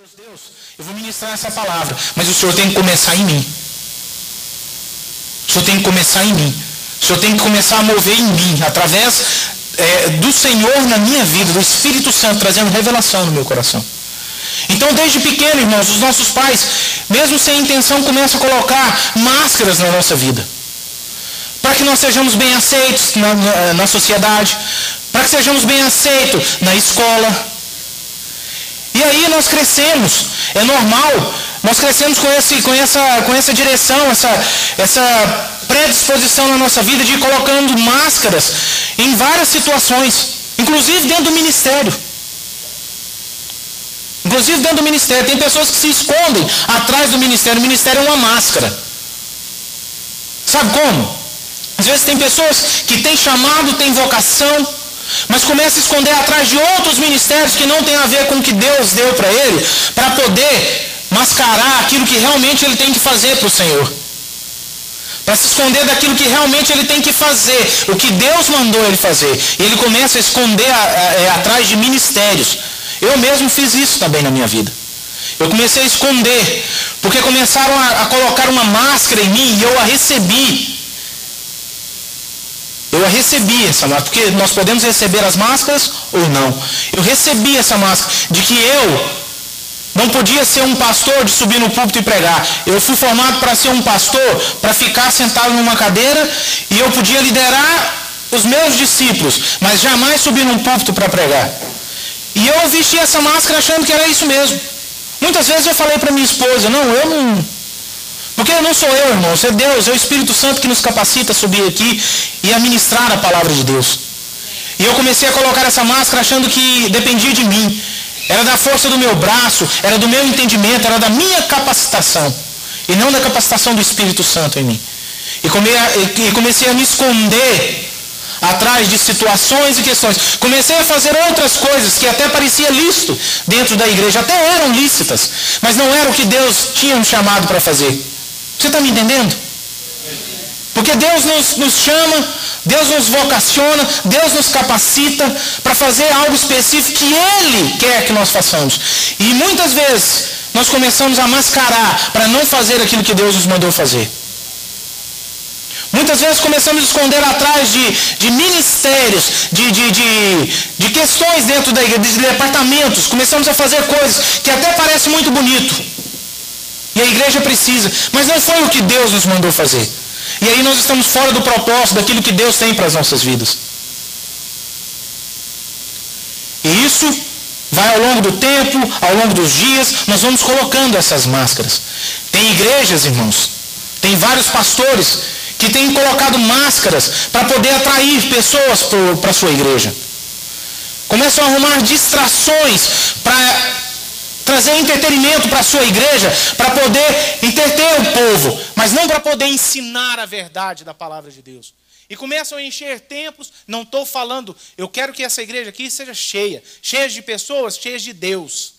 Deus, eu vou ministrar essa palavra, mas o Senhor tem que começar em mim. O Senhor tem que começar em mim. O Senhor tem que começar a mover em mim, através do Senhor na minha vida, do Espírito Santo, trazendo revelação no meu coração. Então, desde pequeno, irmãos, os nossos pais, mesmo sem intenção, começam a colocar máscaras na nossa vida. Para que nós sejamos bem aceitos na sociedade, para que sejamos bem aceitos na escola. E aí nós crescemos, é normal, nós crescemos com essa direção, essa predisposição na nossa vida de ir colocando máscaras em várias situações, inclusive dentro do ministério. Inclusive dentro do ministério, tem pessoas que se escondem atrás do ministério. O ministério é uma máscara. Sabe como? Às vezes tem pessoas que têm chamado, têm vocação, mas começam a esconder atrás de outros ministérios que não tem a ver com o que Deus deu para ele, para poder mascarar aquilo que realmente ele tem que fazer para o Senhor. Para se esconder daquilo que realmente ele tem que fazer, o que Deus mandou ele fazer. E ele começa a esconder atrás de ministérios. Eu mesmo fiz isso também na minha vida. Eu comecei a esconder, porque começaram a colocar uma máscara em mim e eu a recebi. Eu a recebi essa máscara, porque nós podemos receber as máscaras ou não. Eu recebi essa máscara de que eu não podia ser um pastor de subir no púlpito e pregar. Eu fui formado para ser um pastor, para ficar sentado numa cadeira, e eu podia liderar os meus discípulos, mas jamais subir num púlpito para pregar. E eu vesti essa máscara achando que era isso mesmo. Muitas vezes eu falei para minha esposa, eu não... Porque não sou eu, irmãos, é Deus, é o Espírito Santo que nos capacita a subir aqui e a ministrar a palavra de Deus. E eu comecei a colocar essa máscara achando que dependia de mim. Era da força do meu braço, era do meu entendimento, era da minha capacitação. E não da capacitação do Espírito Santo em mim. E comecei a me esconder atrás de situações e questões. Comecei a fazer outras coisas que até parecia lícito dentro da igreja. Até eram lícitas, mas não era o que Deus tinha me chamado para fazer. Você está me entendendo? Porque Deus nos chama, Deus nos vocaciona, Deus nos capacita para fazer algo específico que Ele quer que nós façamos. E muitas vezes nós começamos a mascarar para não fazer aquilo que Deus nos mandou fazer. Muitas vezes começamos a esconder atrás de ministérios, de questões dentro da igreja, de departamentos. Começamos a fazer coisas que até parece muito bonito. E a igreja precisa, mas não foi o que Deus nos mandou fazer. E aí nós estamos fora do propósito, daquilo que Deus tem para as nossas vidas. E isso vai ao longo do tempo, ao longo dos dias, nós vamos colocando essas máscaras. Tem igrejas, irmãos, tem vários pastores que têm colocado máscaras para poder atrair pessoas para a sua igreja. Começam a arrumar distrações para trazer entretenimento para a sua igreja, para poder entreter o povo, mas não para poder ensinar a verdade da palavra de Deus. E começam a encher templos, não estou falando, eu quero que essa igreja aqui seja cheia de pessoas, cheias de Deus.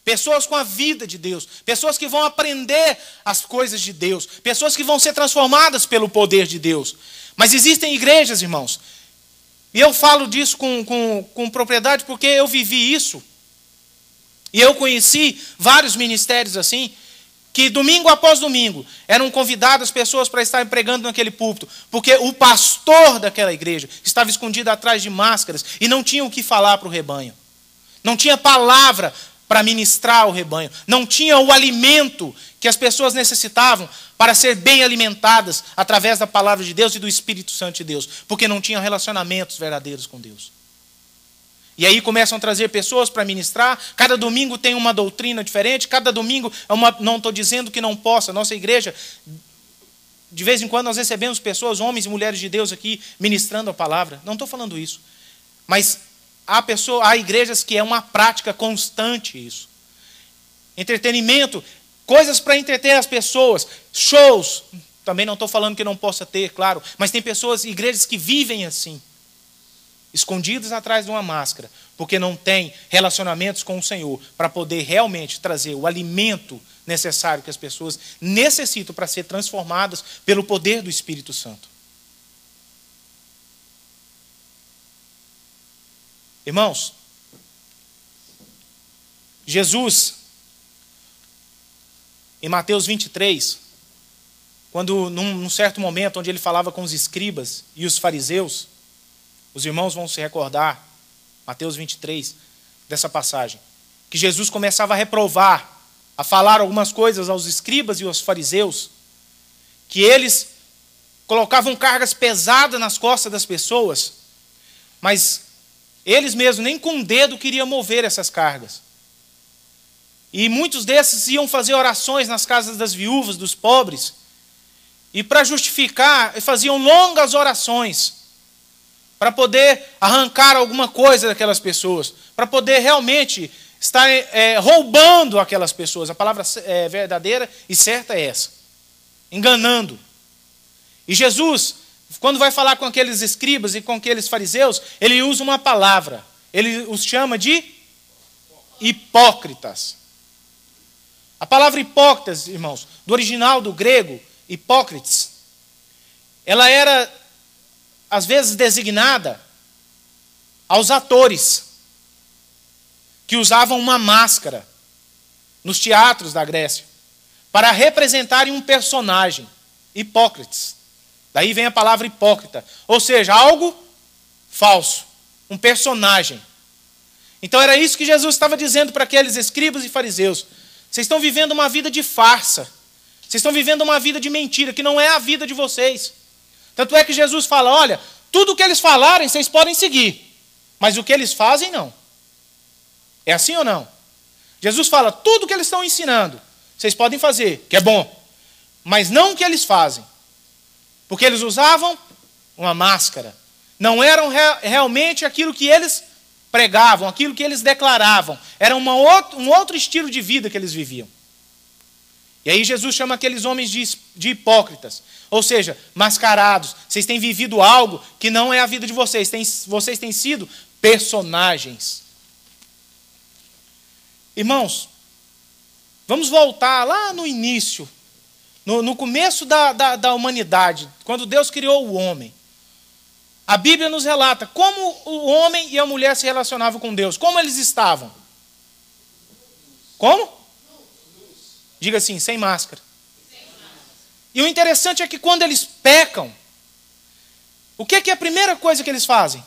Pessoas com a vida de Deus, pessoas que vão aprender as coisas de Deus, pessoas que vão ser transformadas pelo poder de Deus. Mas existem igrejas, irmãos, e eu falo disso com propriedade porque eu vivi isso. E eu conheci vários ministérios assim, que domingo após domingo eram convidadas pessoas para estarem pregando naquele púlpito, porque o pastor daquela igreja estava escondido atrás de máscaras e não tinha o que falar para o rebanho. Não tinha palavra para ministrar ao rebanho. Não tinha o alimento que as pessoas necessitavam para ser bem alimentadas através da palavra de Deus e do Espírito Santo de Deus, porque não tinham relacionamentos verdadeiros com Deus. E aí começam a trazer pessoas para ministrar. Cada domingo tem uma doutrina diferente. Cada domingo é uma... Não estou dizendo que não possa. Nossa igreja, de vez em quando nós recebemos pessoas, homens e mulheres de Deus aqui, ministrando a palavra. Não estou falando isso. Mas há igrejas que é uma prática constante isso. Entretenimento, coisas para entreter as pessoas. Shows. Também não estou falando que não possa ter, claro. Mas tem pessoas, igrejas que vivem assim, escondidos atrás de uma máscara, porque não tem relacionamentos com o Senhor, para poder realmente trazer o alimento necessário que as pessoas necessitam para ser transformadas pelo poder do Espírito Santo. Irmãos, Jesus, em Mateus 23, quando num certo momento onde ele falava com os escribas e os fariseus, os irmãos vão se recordar, Mateus 23, dessa passagem, que Jesus começava a reprovar, a falar algumas coisas aos escribas e aos fariseus, que eles colocavam cargas pesadas nas costas das pessoas, mas eles mesmos nem com um dedo queriam mover essas cargas. E muitos desses iam fazer orações nas casas das viúvas, dos pobres, e para justificar, faziam longas orações, para poder arrancar alguma coisa daquelas pessoas, para poder realmente estar roubando aquelas pessoas. A palavra verdadeira e certa é essa. Enganando. E Jesus, quando vai falar com aqueles escribas e com aqueles fariseus, ele usa uma palavra. Ele os chama de hipócritas. A palavra hipócritas, irmãos, do original do grego, hipócrites, ela era, às vezes, designada aos atores que usavam uma máscara nos teatros da Grécia para representarem um personagem, hipócrites. Daí vem a palavra hipócrita, ou seja, algo falso, um personagem. Então era isso que Jesus estava dizendo para aqueles escribas e fariseus. Vocês estão vivendo uma vida de farsa, vocês estão vivendo uma vida de mentira, que não é a vida de vocês. Tanto é que Jesus fala, olha, tudo o que eles falarem, vocês podem seguir, mas o que eles fazem, não. É assim ou não? Jesus fala, tudo o que eles estão ensinando, vocês podem fazer, que é bom, mas não o que eles fazem. Porque eles usavam uma máscara. Não eram realmente aquilo que eles pregavam, aquilo que eles declaravam. Era um outro estilo de vida que eles viviam. E aí Jesus chama aqueles homens de hipócritas. Ou seja, mascarados. Vocês têm vivido algo que não é a vida de vocês. Vocês têm sido personagens. Irmãos, vamos voltar lá no início. No começo da humanidade, quando Deus criou o homem. A Bíblia nos relata como o homem e a mulher se relacionavam com Deus. Como eles estavam? Como? Diga assim, sem máscara. E o interessante é que quando eles pecam, o que é a primeira coisa que eles fazem?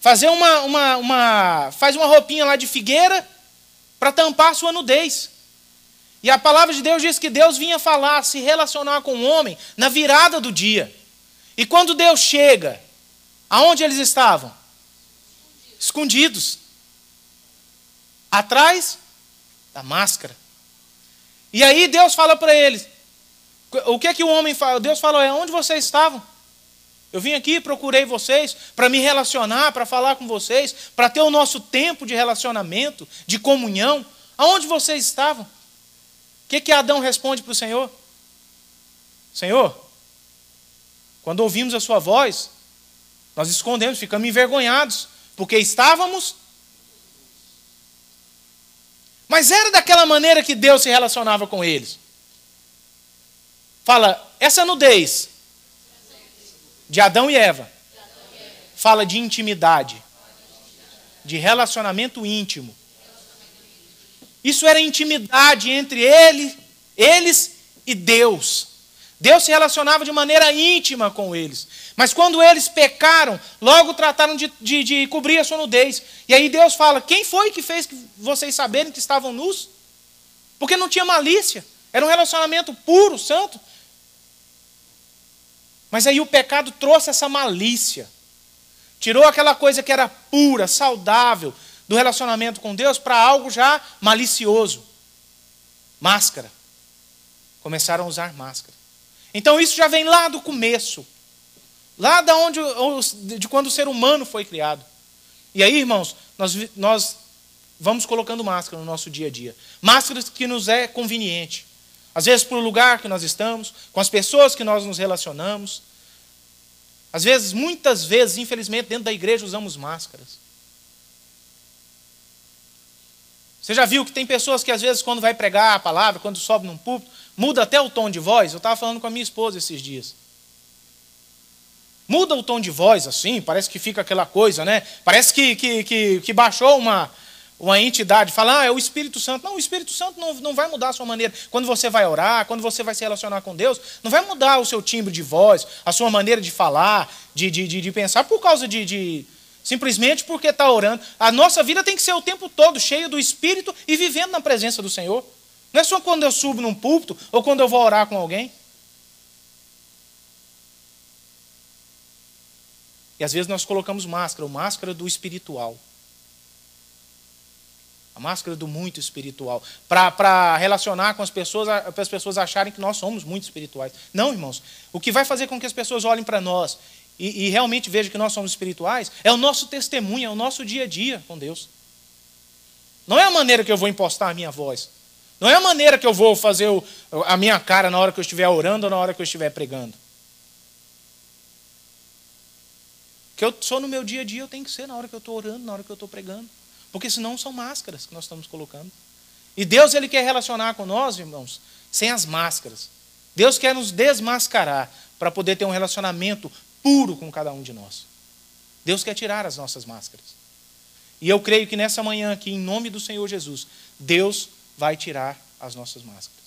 Faz uma roupinha lá de figueira para tampar a sua nudez. E a palavra de Deus diz que Deus vinha falar, se relacionar com o homem na virada do dia. E quando Deus chega, aonde eles estavam? Escondidos. Atrás da máscara. E aí Deus fala para eles, o que o homem fala? Deus fala, onde vocês estavam? Eu vim aqui, procurei vocês para me relacionar, para falar com vocês, para ter o nosso tempo de relacionamento, de comunhão. Aonde vocês estavam? O que Adão responde para o Senhor? Senhor, quando ouvimos a sua voz, nós escondemos, ficamos envergonhados, porque estávamos. Mas era daquela maneira que Deus se relacionava com eles. Fala, essa nudez de Adão e Eva fala de intimidade, de relacionamento íntimo. Isso era intimidade entre eles e Deus. Deus se relacionava de maneira íntima com eles. Mas quando eles pecaram, logo trataram de cobrir a sua nudez. E aí Deus fala, quem foi que fez vocês saberem que estavam nus? Porque não tinha malícia. Era um relacionamento puro, santo. Mas aí o pecado trouxe essa malícia. Tirou aquela coisa que era pura, saudável, do relacionamento com Deus para algo já malicioso. Máscara. Começaram a usar máscara. Então isso já vem lá do começo. Lá de quando o ser humano foi criado. E aí, irmãos, nós vamos colocando máscara no nosso dia a dia. Máscaras que nos é conveniente. Às vezes por o lugar que nós estamos, com as pessoas que nós nos relacionamos. Às vezes, muitas vezes, infelizmente, dentro da igreja usamos máscaras. Você já viu que tem pessoas que às vezes quando vai pregar a palavra, quando sobe num púlpito, muda até o tom de voz? Eu estava falando com a minha esposa esses dias. Muda o tom de voz assim, parece que fica aquela coisa, né? Parece que baixou uma entidade, fala, é o Espírito Santo. Não, o Espírito Santo não vai mudar a sua maneira. Quando você vai orar, quando você vai se relacionar com Deus, não vai mudar o seu timbre de voz, a sua maneira de falar, de pensar, por causa simplesmente porque está orando. A nossa vida tem que ser o tempo todo cheia do Espírito e vivendo na presença do Senhor. Não é só quando eu subo num púlpito ou quando eu vou orar com alguém. E às vezes nós colocamos máscara do espiritual. A máscara do muito espiritual. Para relacionar com as pessoas, para as pessoas acharem que nós somos muito espirituais. Não, irmãos. O que vai fazer com que as pessoas olhem para nós e realmente vejam que nós somos espirituais é o nosso testemunho, é o nosso dia a dia com Deus. Não é a maneira que eu vou impostar a minha voz. Não é a maneira que eu vou fazer a minha cara na hora que eu estiver orando ou na hora que eu estiver pregando. Que eu sou no meu dia a dia, eu tenho que ser na hora que eu estou orando, na hora que eu estou pregando. Porque senão são máscaras que nós estamos colocando. E Deus, Ele quer relacionar com nós, irmãos, sem as máscaras. Deus quer nos desmascarar para poder ter um relacionamento puro com cada um de nós. Deus quer tirar as nossas máscaras. E eu creio que nessa manhã aqui, em nome do Senhor Jesus, Deus vai tirar as nossas máscaras.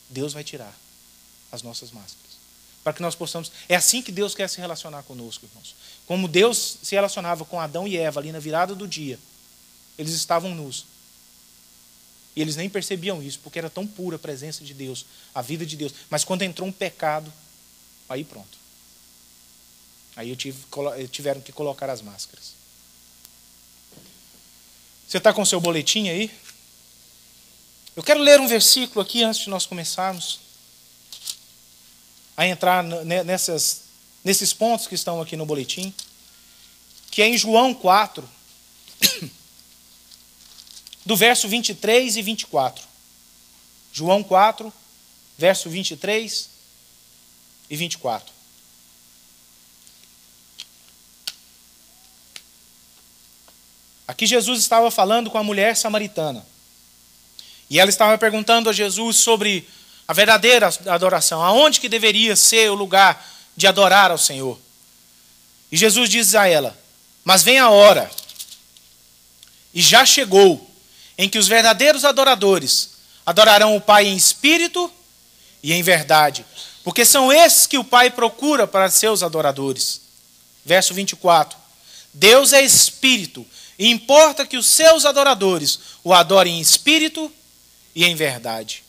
Deus vai tirar as nossas máscaras. Para que nós possamos... É assim que Deus quer se relacionar conosco, irmãos. Como Deus se relacionava com Adão e Eva ali na virada do dia. Eles estavam nus. E eles nem percebiam isso, porque era tão pura a presença de Deus, a vida de Deus. Mas quando entrou um pecado, aí pronto. Aí tiveram que colocar as máscaras. Você está com o seu boletim aí? Eu quero ler um versículo aqui antes de nós começarmos a entrar nesses pontos que estão aqui no boletim, que é em João 4, do verso 23 e 24. João 4, verso 23 e 24. Aqui Jesus estava falando com a mulher samaritana. E ela estava perguntando a Jesus sobre a verdadeira adoração. Aonde que deveria ser o lugar de adorar ao Senhor? E Jesus diz a ela, mas vem a hora, e já chegou, em que os verdadeiros adoradores adorarão o Pai em espírito e em verdade. Porque são esses que o Pai procura para seus adoradores. Verso 24. Deus é espírito, e importa que os seus adoradores o adorem em espírito e em verdade.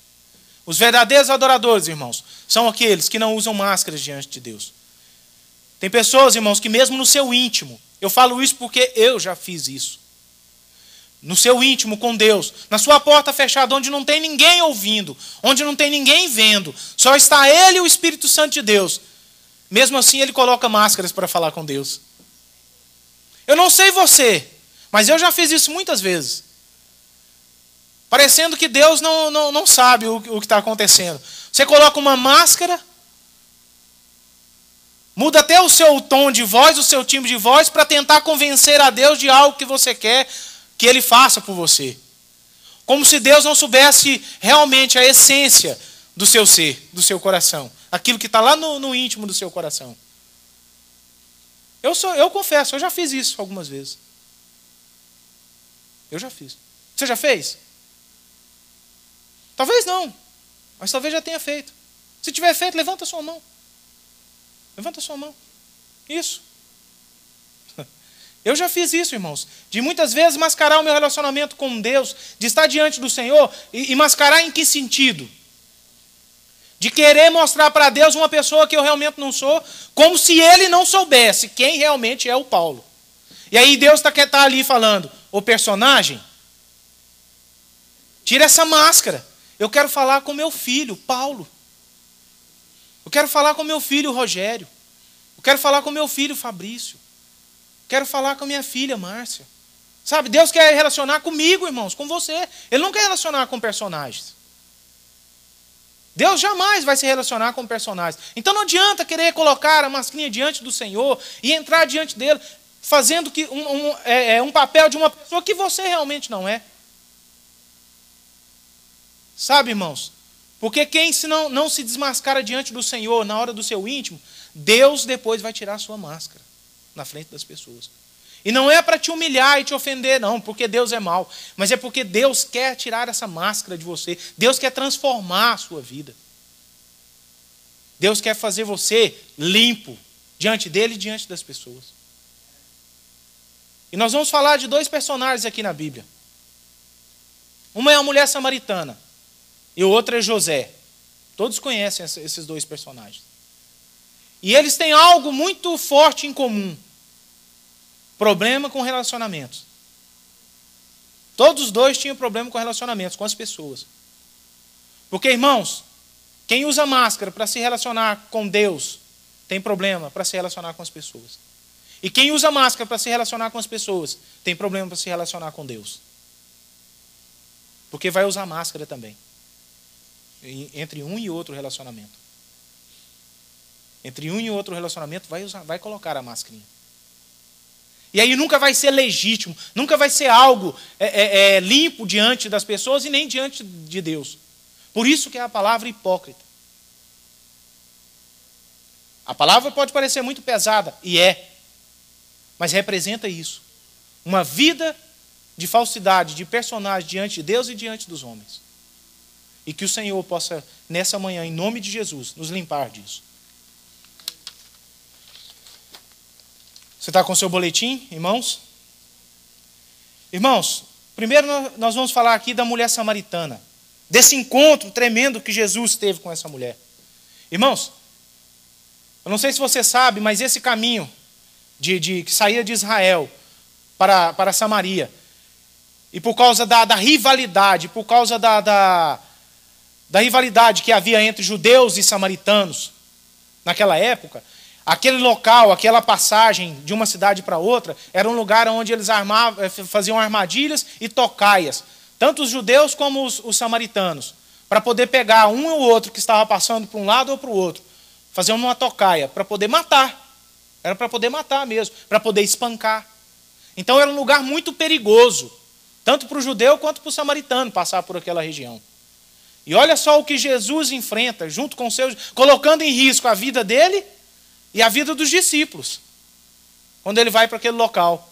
Os verdadeiros adoradores, irmãos, são aqueles que não usam máscaras diante de Deus. Tem pessoas, irmãos, que mesmo no seu íntimo, eu falo isso porque eu já fiz isso. No seu íntimo com Deus, na sua porta fechada, onde não tem ninguém ouvindo, onde não tem ninguém vendo, só está Ele e o Espírito Santo de Deus. Mesmo assim, ele coloca máscaras para falar com Deus. Eu não sei você, mas eu já fiz isso muitas vezes. Parecendo que Deus não sabe o que está acontecendo. Você coloca uma máscara, muda até o seu tom de voz, o seu timbre de voz, para tentar convencer a Deus de algo que você quer que Ele faça por você. Como se Deus não soubesse realmente a essência do seu ser, do seu coração. Aquilo que está lá no íntimo do seu coração. Eu confesso, eu já fiz isso algumas vezes. Eu já fiz. Você já fez? Talvez não, mas talvez já tenha feito. Se tiver feito, levanta a sua mão. Levanta a sua mão. Isso. Eu já fiz isso, irmãos. De muitas vezes mascarar o meu relacionamento com Deus, de estar diante do Senhor, e mascarar em que sentido? De querer mostrar para Deus uma pessoa que eu realmente não sou, como se Ele não soubesse quem realmente é o Paulo. E aí Deus está ali falando, o personagem, tira essa máscara. Eu quero falar com meu filho, Paulo. Eu quero falar com meu filho, Rogério. Eu quero falar com meu filho, Fabrício. Eu quero falar com minha filha, Márcia. Sabe, Deus quer relacionar comigo, irmãos, com você. Ele não quer relacionar com personagens. Deus jamais vai se relacionar com personagens. Então não adianta querer colocar a mascarinha diante do Senhor e entrar diante dele, fazendo um papel de uma pessoa que você realmente não é. Sabe, irmãos? Porque quem não se desmascara diante do Senhor na hora do seu íntimo, Deus depois vai tirar a sua máscara na frente das pessoas. E não é para te humilhar e te ofender, não, porque Deus é mau. Mas é porque Deus quer tirar essa máscara de você. Deus quer transformar a sua vida. Deus quer fazer você limpo diante dele e diante das pessoas. E nós vamos falar de dois personagens aqui na Bíblia. Uma é a mulher samaritana e o outro é José. Todos conhecem esses dois personagens. E eles têm algo muito forte em comum. Problema com relacionamentos. Todos os dois tinham problema com relacionamentos, com as pessoas. Porque, irmãos, quem usa máscara para se relacionar com Deus tem problema para se relacionar com as pessoas. E quem usa máscara para se relacionar com as pessoas tem problema para se relacionar com Deus. Porque vai usar máscara também. Entre um e outro relacionamento. Entre um e outro relacionamento vai colocar a máscarinha. E aí nunca vai ser legítimo, nunca vai ser algo limpo diante das pessoas e nem diante de Deus. Por isso que é a palavra hipócrita. A palavra pode parecer muito pesada, e é, mas representa isso. Uma vida de falsidade, de personagem diante de Deus e diante dos homens. E que o Senhor possa, nessa manhã, em nome de Jesus, nos limpar disso. Você está com o seu boletim, irmãos? Irmãos, primeiro nós vamos falar aqui da mulher samaritana. Desse encontro tremendo que Jesus teve com essa mulher. Irmãos, eu não sei se você sabe, mas esse caminho que saía de Israel para Samaria, e por causa da rivalidade, por causa da rivalidade que havia entre judeus e samaritanos naquela época, aquele local, aquela passagem de uma cidade para outra, era um lugar onde eles faziam armadilhas e tocaias. Tanto os judeus como os samaritanos. Para poder pegar um ou outro que estava passando para um lado ou para o outro. Fazer uma tocaia para poder matar. Era para poder matar mesmo. Para poder espancar. Então era um lugar muito perigoso. Tanto para o judeu quanto para o samaritano passar por aquela região. E olha só o que Jesus enfrenta, junto com seus, colocando em risco a vida dele e a vida dos discípulos, quando ele vai para aquele local.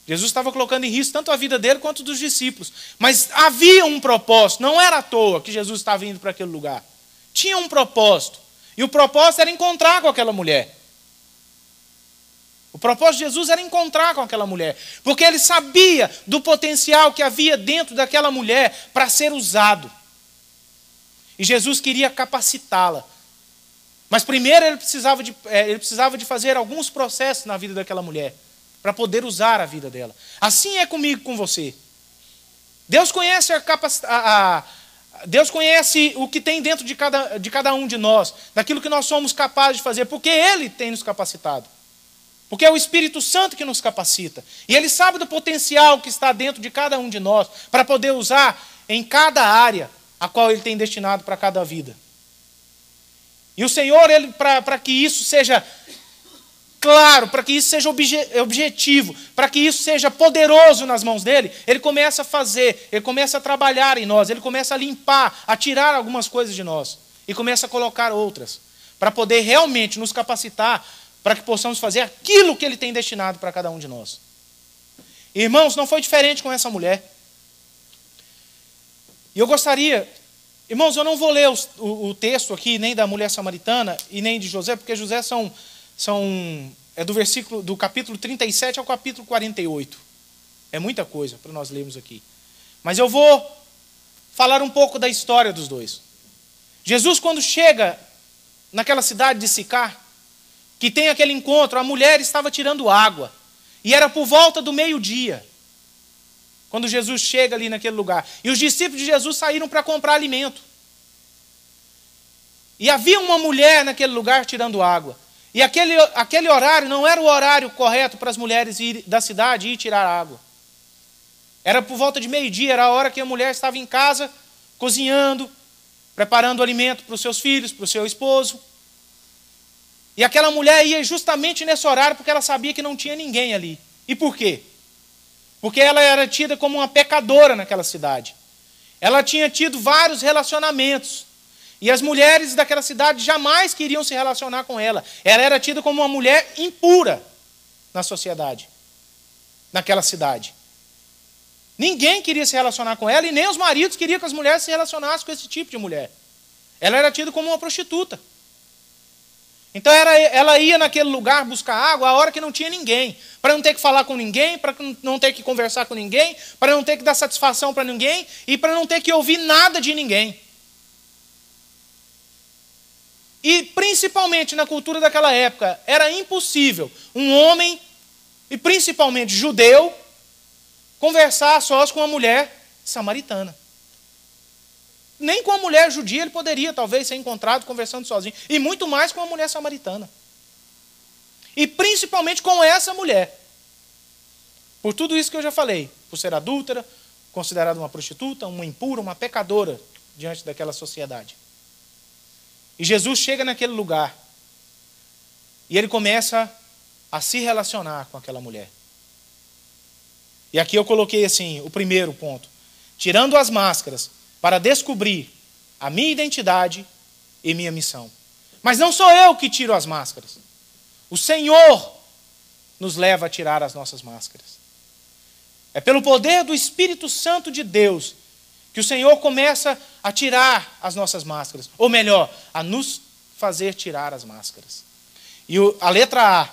Jesus estava colocando em risco tanto a vida dele quanto dos discípulos. Mas havia um propósito, não era à toa que Jesus estava indo para aquele lugar. Tinha um propósito. E o propósito era encontrar com aquela mulher. O propósito de Jesus era encontrar com aquela mulher. Porque ele sabia do potencial que havia dentro daquela mulher para ser usado. E Jesus queria capacitá-la. Mas primeiro ele precisava de fazer alguns processos na vida daquela mulher, para poder usar a vida dela. Assim é comigo, com você. Deus conhece Deus conhece o que tem dentro de cada um de nós, daquilo que nós somos capazes de fazer, porque Ele tem nos capacitado. Porque é o Espírito Santo que nos capacita. E Ele sabe do potencial que está dentro de cada um de nós, para poder usar em cada área a qual Ele tem destinado para cada vida. E o Senhor, para que isso seja claro, para que isso seja objetivo, para que isso seja poderoso nas mãos dele, ele começa a fazer, ele começa a trabalhar em nós, ele começa a limpar, a tirar algumas coisas de nós e começa a colocar outras, para poder realmente nos capacitar para que possamos fazer aquilo que ele tem destinado para cada um de nós. Irmãos, não foi diferente com essa mulher. E eu gostaria... Irmãos, eu não vou ler o texto aqui, nem da mulher samaritana e nem de José, porque José é do capítulo 37 ao capítulo 48. É muita coisa para nós lermos aqui. Mas eu vou falar um pouco da história dos dois. Jesus, quando chega naquela cidade de Sicar, que tem aquele encontro, a mulher estava tirando água. E era por volta do meio-dia, quando Jesus chega ali naquele lugar. E os discípulos de Jesus saíram para comprar alimento. E havia uma mulher naquele lugar tirando água. E aquele horário não era o horário correto para as mulheres da cidade ir tirar água. Era por volta de meio-dia, era a hora que a mulher estava em casa, cozinhando, preparando alimento para os seus filhos, para o seu esposo. E aquela mulher ia justamente nesse horário porque ela sabia que não tinha ninguém ali. E por quê? Porque ela era tida como uma pecadora naquela cidade. Ela tinha tido vários relacionamentos. E as mulheres daquela cidade jamais queriam se relacionar com ela. Ela era tida como uma mulher impura. na sociedade, naquela cidade. Ninguém queria se relacionar com ela e nem os maridos queriam que as mulheres se relacionassem com esse tipo de mulher. Ela era tida como uma prostituta. Então ela ia naquele lugar buscar água a hora que não tinha ninguém, para não ter que falar com ninguém, para não ter que conversar com ninguém, para não ter que dar satisfação para ninguém e para não ter que ouvir nada de ninguém. E principalmente na cultura daquela época, era impossível um homem, e principalmente judeu, conversar sós com uma mulher samaritana. Nem com a mulher judia ele poderia, talvez, ser encontrado conversando sozinho. E muito mais com a mulher samaritana. E principalmente com essa mulher. Por tudo isso que eu já falei. Por ser adúltera, considerada uma prostituta, uma impura, uma pecadora diante daquela sociedade. E Jesus chega naquele lugar. E ele começa a se relacionar com aquela mulher. E aqui eu coloquei assim, o primeiro ponto. Tirando as máscaras, para descobrir a minha identidade e minha missão. Mas não sou eu que tiro as máscaras. O Senhor nos leva a tirar as nossas máscaras. É pelo poder do Espírito Santo de Deus que o Senhor começa a tirar as nossas máscaras. Ou melhor, a nos fazer tirar as máscaras. E a letra A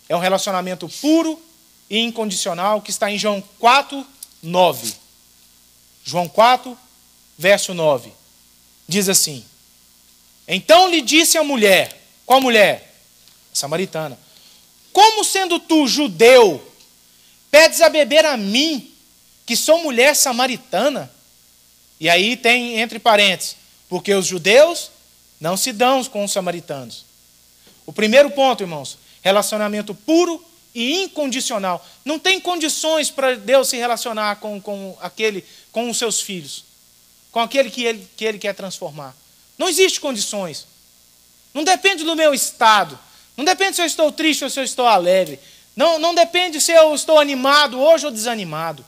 é um relacionamento puro e incondicional que está em João 4, 9. João 4, verso 9, diz assim: então lhe disse a mulher, qual mulher? A samaritana: como sendo tu judeu, pedes a beber a mim, que sou mulher samaritana? E aí tem entre parênteses, porque os judeus não se dão com os samaritanos. O primeiro ponto, irmãos, relacionamento puro e incondicional. Não tem condições para Deus se relacionar com os seus filhos. Com aquele que ele quer transformar. Não existe condições. Não depende do meu estado. Não depende se eu estou triste ou se eu estou alegre. Não depende se eu estou animado hoje ou desanimado.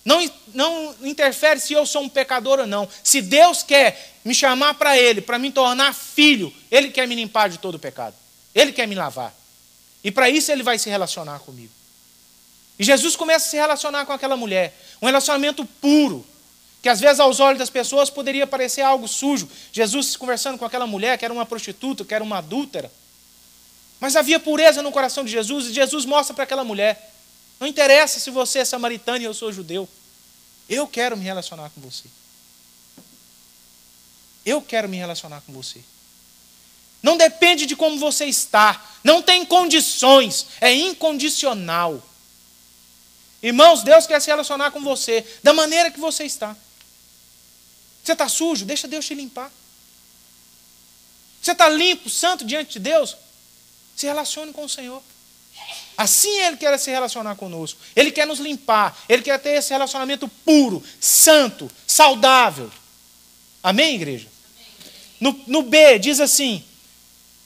Não interfere se eu sou um pecador ou não. Se Deus quer me chamar para Ele, para me tornar filho, Ele quer me limpar de todo o pecado. Ele quer me lavar. E para isso Ele vai se relacionar comigo. E Jesus começa a se relacionar com aquela mulher. Um relacionamento puro. Que às vezes aos olhos das pessoas poderia parecer algo sujo. Jesus conversando com aquela mulher que era uma prostituta, que era uma adúltera. Mas havia pureza no coração de Jesus e Jesus mostra para aquela mulher: não interessa se você é samaritano e eu sou judeu. Eu quero me relacionar com você. Eu quero me relacionar com você. Não depende de como você está. Não tem condições. É incondicional. Irmãos, Deus quer se relacionar com você da maneira que você está. Você está sujo? Deixa Deus te limpar. Você está limpo, santo diante de Deus? Se relacione com o Senhor. Assim Ele quer se relacionar conosco. Ele quer nos limpar. Ele quer ter esse relacionamento puro, santo, saudável. Amém, igreja? No B, diz assim: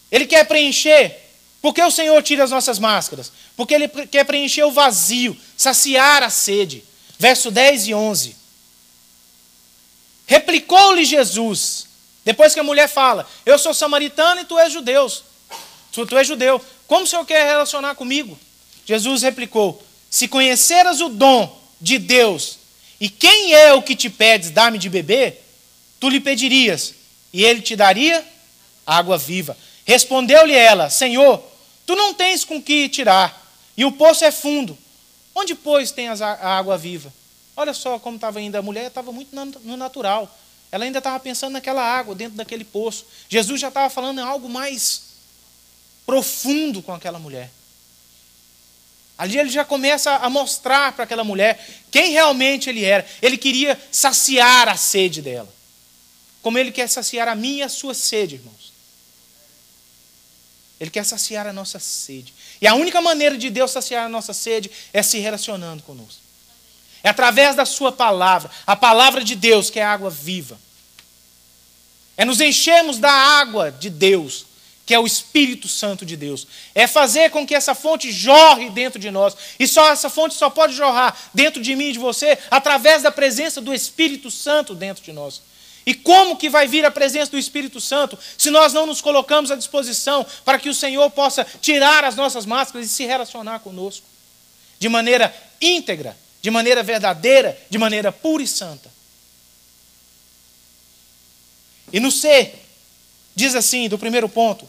Ele quer preencher. Por que o Senhor tira as nossas máscaras? Porque Ele quer preencher o vazio, saciar a sede. Verso 10 e 11. Replicou-lhe Jesus, depois que a mulher fala: eu sou samaritano e tu és judeu. Tu és judeu. Como o Senhor quer relacionar comigo? Jesus replicou: se conheceras o dom de Deus, e quem é o que te pedes, dá-me de beber, tu lhe pedirias, e ele te daria água viva. Respondeu-lhe ela: Senhor, tu não tens com que tirar, e o poço é fundo. Onde, pois, tem a água viva? Olha só como estava ainda. A mulher estava muito no natural. Ela ainda estava pensando naquela água, dentro daquele poço. Jesus já estava falando em algo mais profundo com aquela mulher. Ali ele já começa a mostrar para aquela mulher quem realmente ele era. Ele queria saciar a sede dela. Como ele quer saciar a minha e a sua sede, irmãos. Ele quer saciar a nossa sede. E a única maneira de Deus saciar a nossa sede é se relacionando conosco. É através da sua palavra. A palavra de Deus, que é água viva. É nos enchermos da água de Deus, que é o Espírito Santo de Deus. É fazer com que essa fonte jorre dentro de nós. E essa fonte só pode jorrar dentro de mim e de você através da presença do Espírito Santo dentro de nós. E como que vai vir a presença do Espírito Santo se nós não nos colocamos à disposição para que o Senhor possa tirar as nossas máscaras e se relacionar conosco de maneira íntegra, de maneira verdadeira, de maneira pura e santa? E no C, diz assim, do primeiro ponto,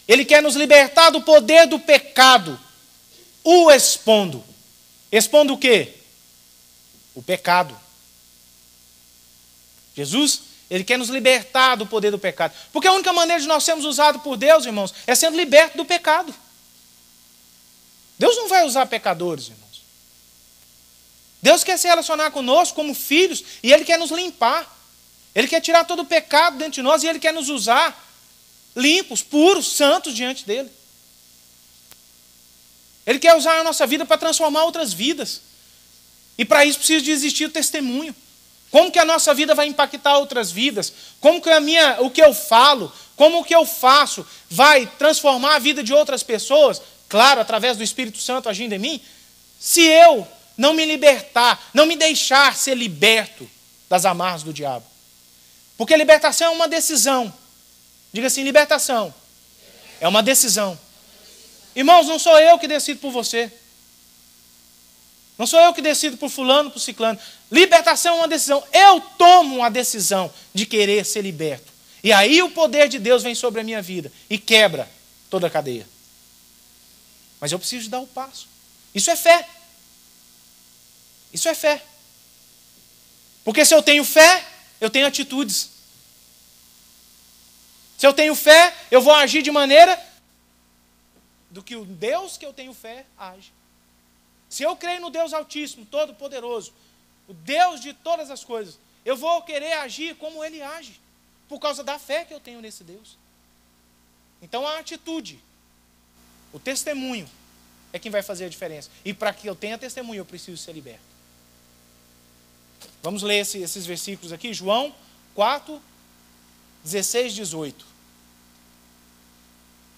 Ele quer nos libertar do poder do pecado, o expondo. Expondo o quê? O pecado. Jesus, Ele quer nos libertar do poder do pecado. Porque a única maneira de nós sermos usados por Deus, irmãos, é sendo libertos do pecado. Deus não vai usar pecadores, irmãos. Deus quer se relacionar conosco como filhos e Ele quer nos limpar. Ele quer tirar todo o pecado dentro de nós e Ele quer nos usar limpos, puros, santos diante dEle. Ele quer usar a nossa vida para transformar outras vidas. E para isso precisa de existir o testemunho. Como que a nossa vida vai impactar outras vidas? Como que o que eu falo, como o que eu faço vai transformar a vida de outras pessoas? Claro, através do Espírito Santo agindo em mim. Se eu não me libertar, não me deixar ser liberto das amarras do diabo. Porque libertação é uma decisão. Diga assim, libertação é uma decisão. Irmãos, não sou eu que decido por você. Não sou eu que decido por fulano, por ciclano. Libertação é uma decisão. Eu tomo uma decisão de querer ser liberto. E aí o poder de Deus vem sobre a minha vida e quebra toda a cadeia. Mas eu preciso dar o passo. Isso é fé. Isso é fé. Porque se eu tenho fé, eu tenho atitudes. Se eu tenho fé, eu vou agir de maneira do que o Deus que eu tenho fé age. Se eu creio no Deus Altíssimo, Todo-Poderoso, o Deus de todas as coisas, eu vou querer agir como Ele age, por causa da fé que eu tenho nesse Deus. Então a atitude, o testemunho, é quem vai fazer a diferença. E para que eu tenha testemunho, eu preciso ser liberto. Vamos ler esses versículos aqui, João 4, 16, 18.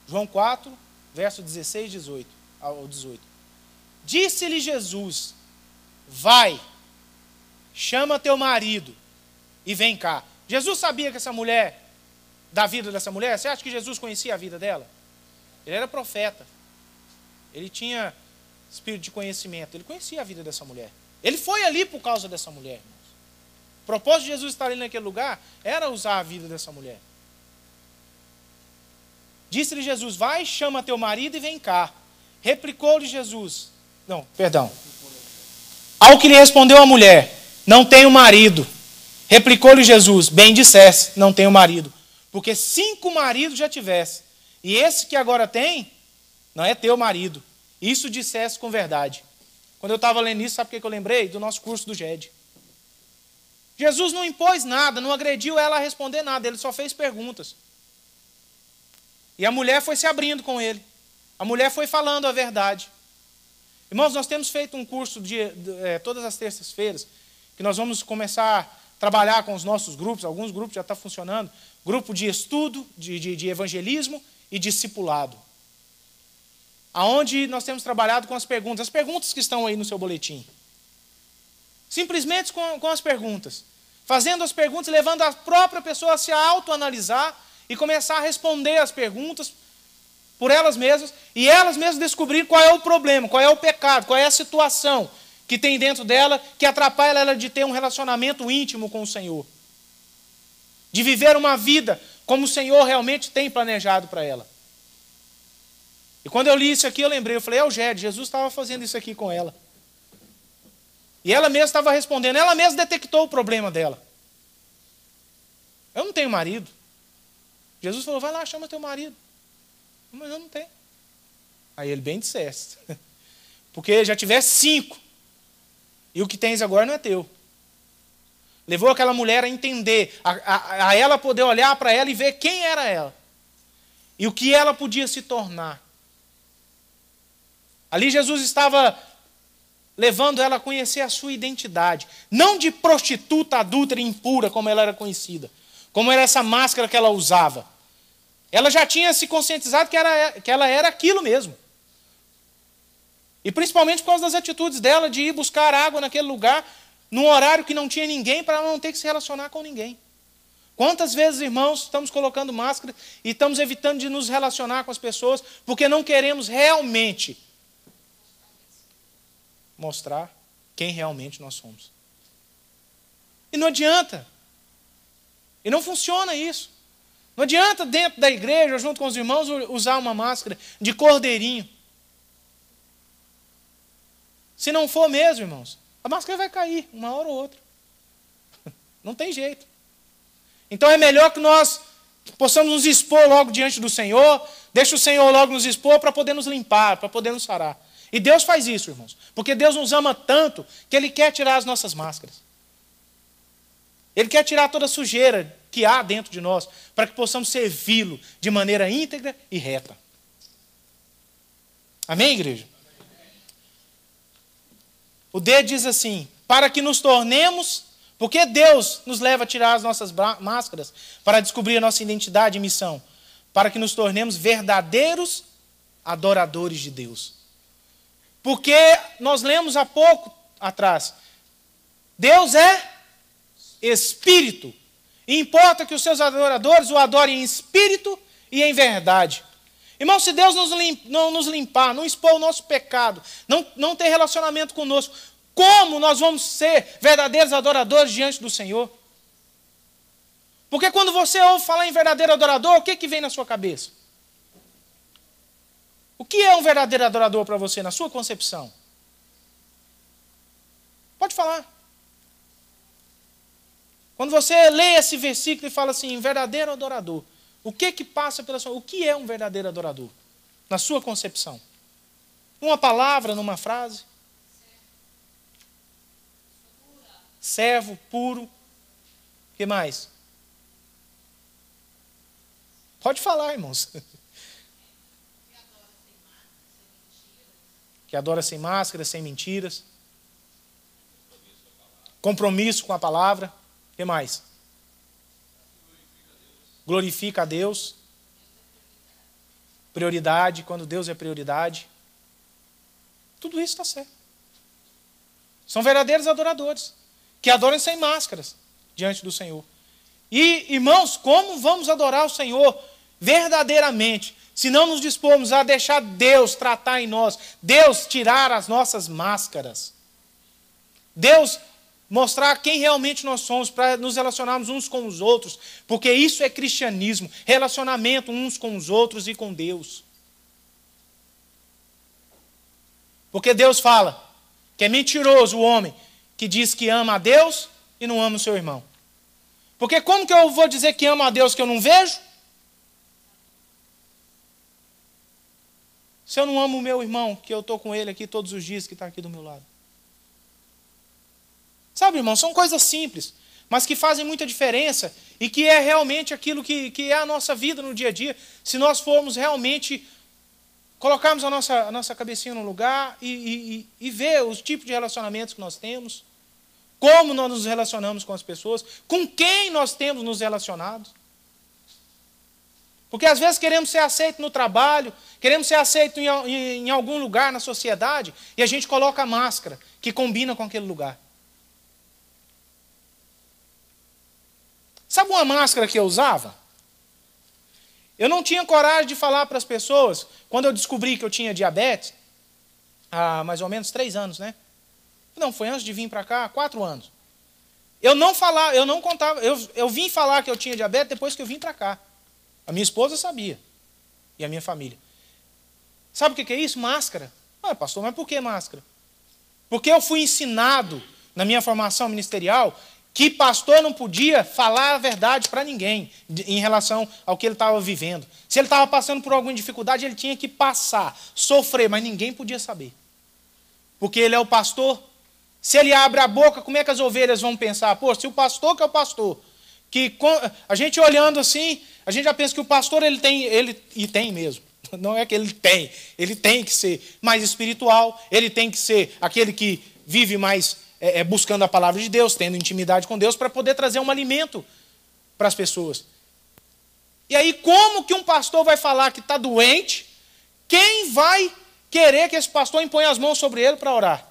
João 4, verso 16, 18 ao 18. Disse-lhe Jesus, vai, chama teu marido e vem cá. Jesus sabia que essa mulher, da vida dessa mulher, você acha que Jesus conhecia a vida dela? Ele era profeta. Ele tinha espírito de conhecimento. Ele conhecia a vida dessa mulher. Ele foi ali por causa dessa mulher, irmãos. O propósito de Jesus estar ali naquele lugar era usar a vida dessa mulher. Disse-lhe Jesus, vai, chama teu marido e vem cá. Replicou-lhe Jesus. Não, perdão. Ao que lhe respondeu a mulher, não tenho marido. Replicou-lhe Jesus, bem disseste, não tenho marido. Porque 5 maridos já tivesse. E esse que agora tem, não é teu marido. Isso disseste com verdade. Quando eu estava lendo isso, sabe o que eu lembrei? Do nosso curso do GED. Jesus não impôs nada, não agrediu ela a responder nada. Ele só fez perguntas. E a mulher foi se abrindo com ele. A mulher foi falando a verdade. Irmãos, nós temos feito um curso todas as terças-feiras, que nós vamos começar a trabalhar com os nossos grupos, alguns grupos já estão funcionando, grupo de estudo, de evangelismo e discipulado. Aonde nós temos trabalhado com as perguntas que estão aí no seu boletim. Simplesmente com as perguntas. Fazendo as perguntas, levando a própria pessoa a se autoanalisar e começar a responder as perguntas por elas mesmas, e elas mesmas descobrir qual é o problema, qual é o pecado, qual é a situação que tem dentro dela que atrapalha ela de ter um relacionamento íntimo com o Senhor. De viver uma vida como o Senhor realmente tem planejado para ela. E quando eu li isso aqui, eu lembrei, eu falei, é o GED, Jesus estava fazendo isso aqui com ela. E ela mesma estava respondendo, ela mesma detectou o problema dela. Eu não tenho marido. Jesus falou, vai lá, chama teu marido. Mas eu não tenho. Aí ele, bem disseste. Porque já tivesse 5. E o que tens agora não é teu. Levou aquela mulher a entender, a ela poder olhar para ela e ver quem era ela. E o que ela podia se tornar. Ali Jesus estava levando ela a conhecer a sua identidade. Não de prostituta, adúltera e impura, como ela era conhecida. Como era essa máscara que ela usava. Ela já tinha se conscientizado que ela era aquilo mesmo. E principalmente por causa das atitudes dela de ir buscar água naquele lugar, num horário que não tinha ninguém, para ela não ter que se relacionar com ninguém. Quantas vezes, irmãos, estamos colocando máscara e estamos evitando de nos relacionar com as pessoas porque não queremos realmente mostrar quem realmente nós somos. E não adianta. E não funciona isso. Não adianta dentro da igreja, junto com os irmãos, usar uma máscara de cordeirinho. Se não for mesmo, irmãos, a máscara vai cair uma hora ou outra. Não tem jeito. Então é melhor que nós possamos nos expor logo diante do Senhor, deixa o Senhor logo nos expor para poder nos limpar, para poder nos sarar. E Deus faz isso, irmãos, porque Deus nos ama tanto que Ele quer tirar as nossas máscaras. Ele quer tirar toda a sujeira que há dentro de nós, para que possamos servi-lo de maneira íntegra e reta. Amém, igreja? O D diz assim, para que nos tornemos, porque Deus nos leva a tirar as nossas máscaras para descobrir a nossa identidade e missão, para que nos tornemos verdadeiros adoradores de Deus. Porque nós lemos há pouco atrás, Deus é Espírito. E importa que os seus adoradores o adorem em espírito e em verdade. Irmão, se Deus não nos limpar, não expor o nosso pecado, não ter relacionamento conosco, como nós vamos ser verdadeiros adoradores diante do Senhor? Porque quando você ouve falar em verdadeiro adorador, o que vem na sua cabeça? O que é um verdadeiro adorador para você, na sua concepção? Pode falar. Quando você lê esse versículo e fala assim, verdadeiro adorador, o que passa pela sua... O que é um verdadeiro adorador? Na sua concepção. Uma palavra, numa frase? Servo, puro. O que mais? Pode falar, irmãos. Que adora sem máscara, sem mentiras. Compromisso com a palavra. O que mais? Glorifica a Deus. Prioridade, quando Deus é prioridade. Tudo isso está certo. São verdadeiros adoradores, que adoram sem máscaras diante do Senhor. E, irmãos, como vamos adorar o Senhor verdadeiramente, se não nos dispormos a deixar Deus tratar em nós, Deus tirar as nossas máscaras, Deus mostrar quem realmente nós somos, para nos relacionarmos uns com os outros, porque isso é cristianismo, relacionamento uns com os outros e com Deus. Porque Deus fala que é mentiroso o homem que diz que ama a Deus e não ama o seu irmão. Porque como que eu vou dizer que amo a Deus que eu não vejo? Se eu não amo o meu irmão, que eu estou com ele aqui todos os dias, que está aqui do meu lado. Sabe, irmão, são coisas simples, mas que fazem muita diferença e que é realmente aquilo que é a nossa vida no dia a dia, se nós formos realmente colocarmos a nossa cabecinha no lugar e ver os tipos de relacionamentos que nós temos, como nós nos relacionamos com as pessoas, com quem nós temos nos relacionado. Porque às vezes queremos ser aceitos no trabalho, queremos ser aceitos em algum lugar na sociedade, e a gente coloca a máscara que combina com aquele lugar. Sabe uma máscara que eu usava? Eu não tinha coragem de falar para as pessoas, quando eu descobri que eu tinha diabetes, há mais ou menos 3 anos, né? Não, foi antes de vir para cá, 4 anos. Eu não contava, eu vim falar que eu tinha diabetes depois que eu vim para cá. A minha esposa sabia, e a minha família. Sabe o que é isso? Máscara. Ah, pastor, mas por que máscara? Porque eu fui ensinado, na minha formação ministerial, que pastor não podia falar a verdade para ninguém em relação ao que ele estava vivendo. Se ele estava passando por alguma dificuldade, ele tinha que passar, sofrer, mas ninguém podia saber. Porque ele é o pastor. Se ele abre a boca, como é que as ovelhas vão pensar? Pô, se o pastor que é o pastor, que a gente olhando assim, a gente já pensa que o pastor ele tem mesmo. Não é que ele tem que ser mais espiritual, ele tem que ser aquele que vive mais buscando a palavra de Deus, tendo intimidade com Deus, para poder trazer um alimento para as pessoas. E aí, como que um pastor vai falar que está doente? Quem vai querer que esse pastor imponha as mãos sobre ele para orar?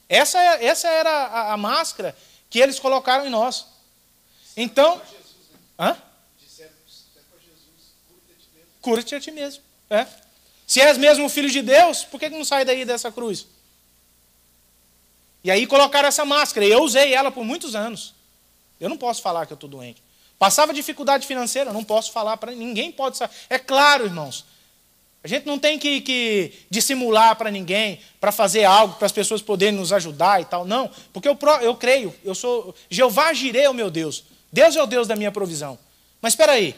Essa era a máscara que eles colocaram em nós. Então, Hã? Cura-te a ti mesmo. É. Se és mesmo o Filho de Deus, por que não sai daí dessa cruz? E aí colocaram essa máscara. E eu usei ela por muitos anos. Eu não posso falar que eu estou doente. Passava dificuldade financeira, eu não posso falar para ninguém. Pode saber. É claro, irmãos. A gente não tem que dissimular para ninguém, para fazer algo, para as pessoas poderem nos ajudar e tal. Não, porque eu creio, eu sou Jeová Jireh, o meu Deus. Deus é o Deus da minha provisão. Mas espera aí,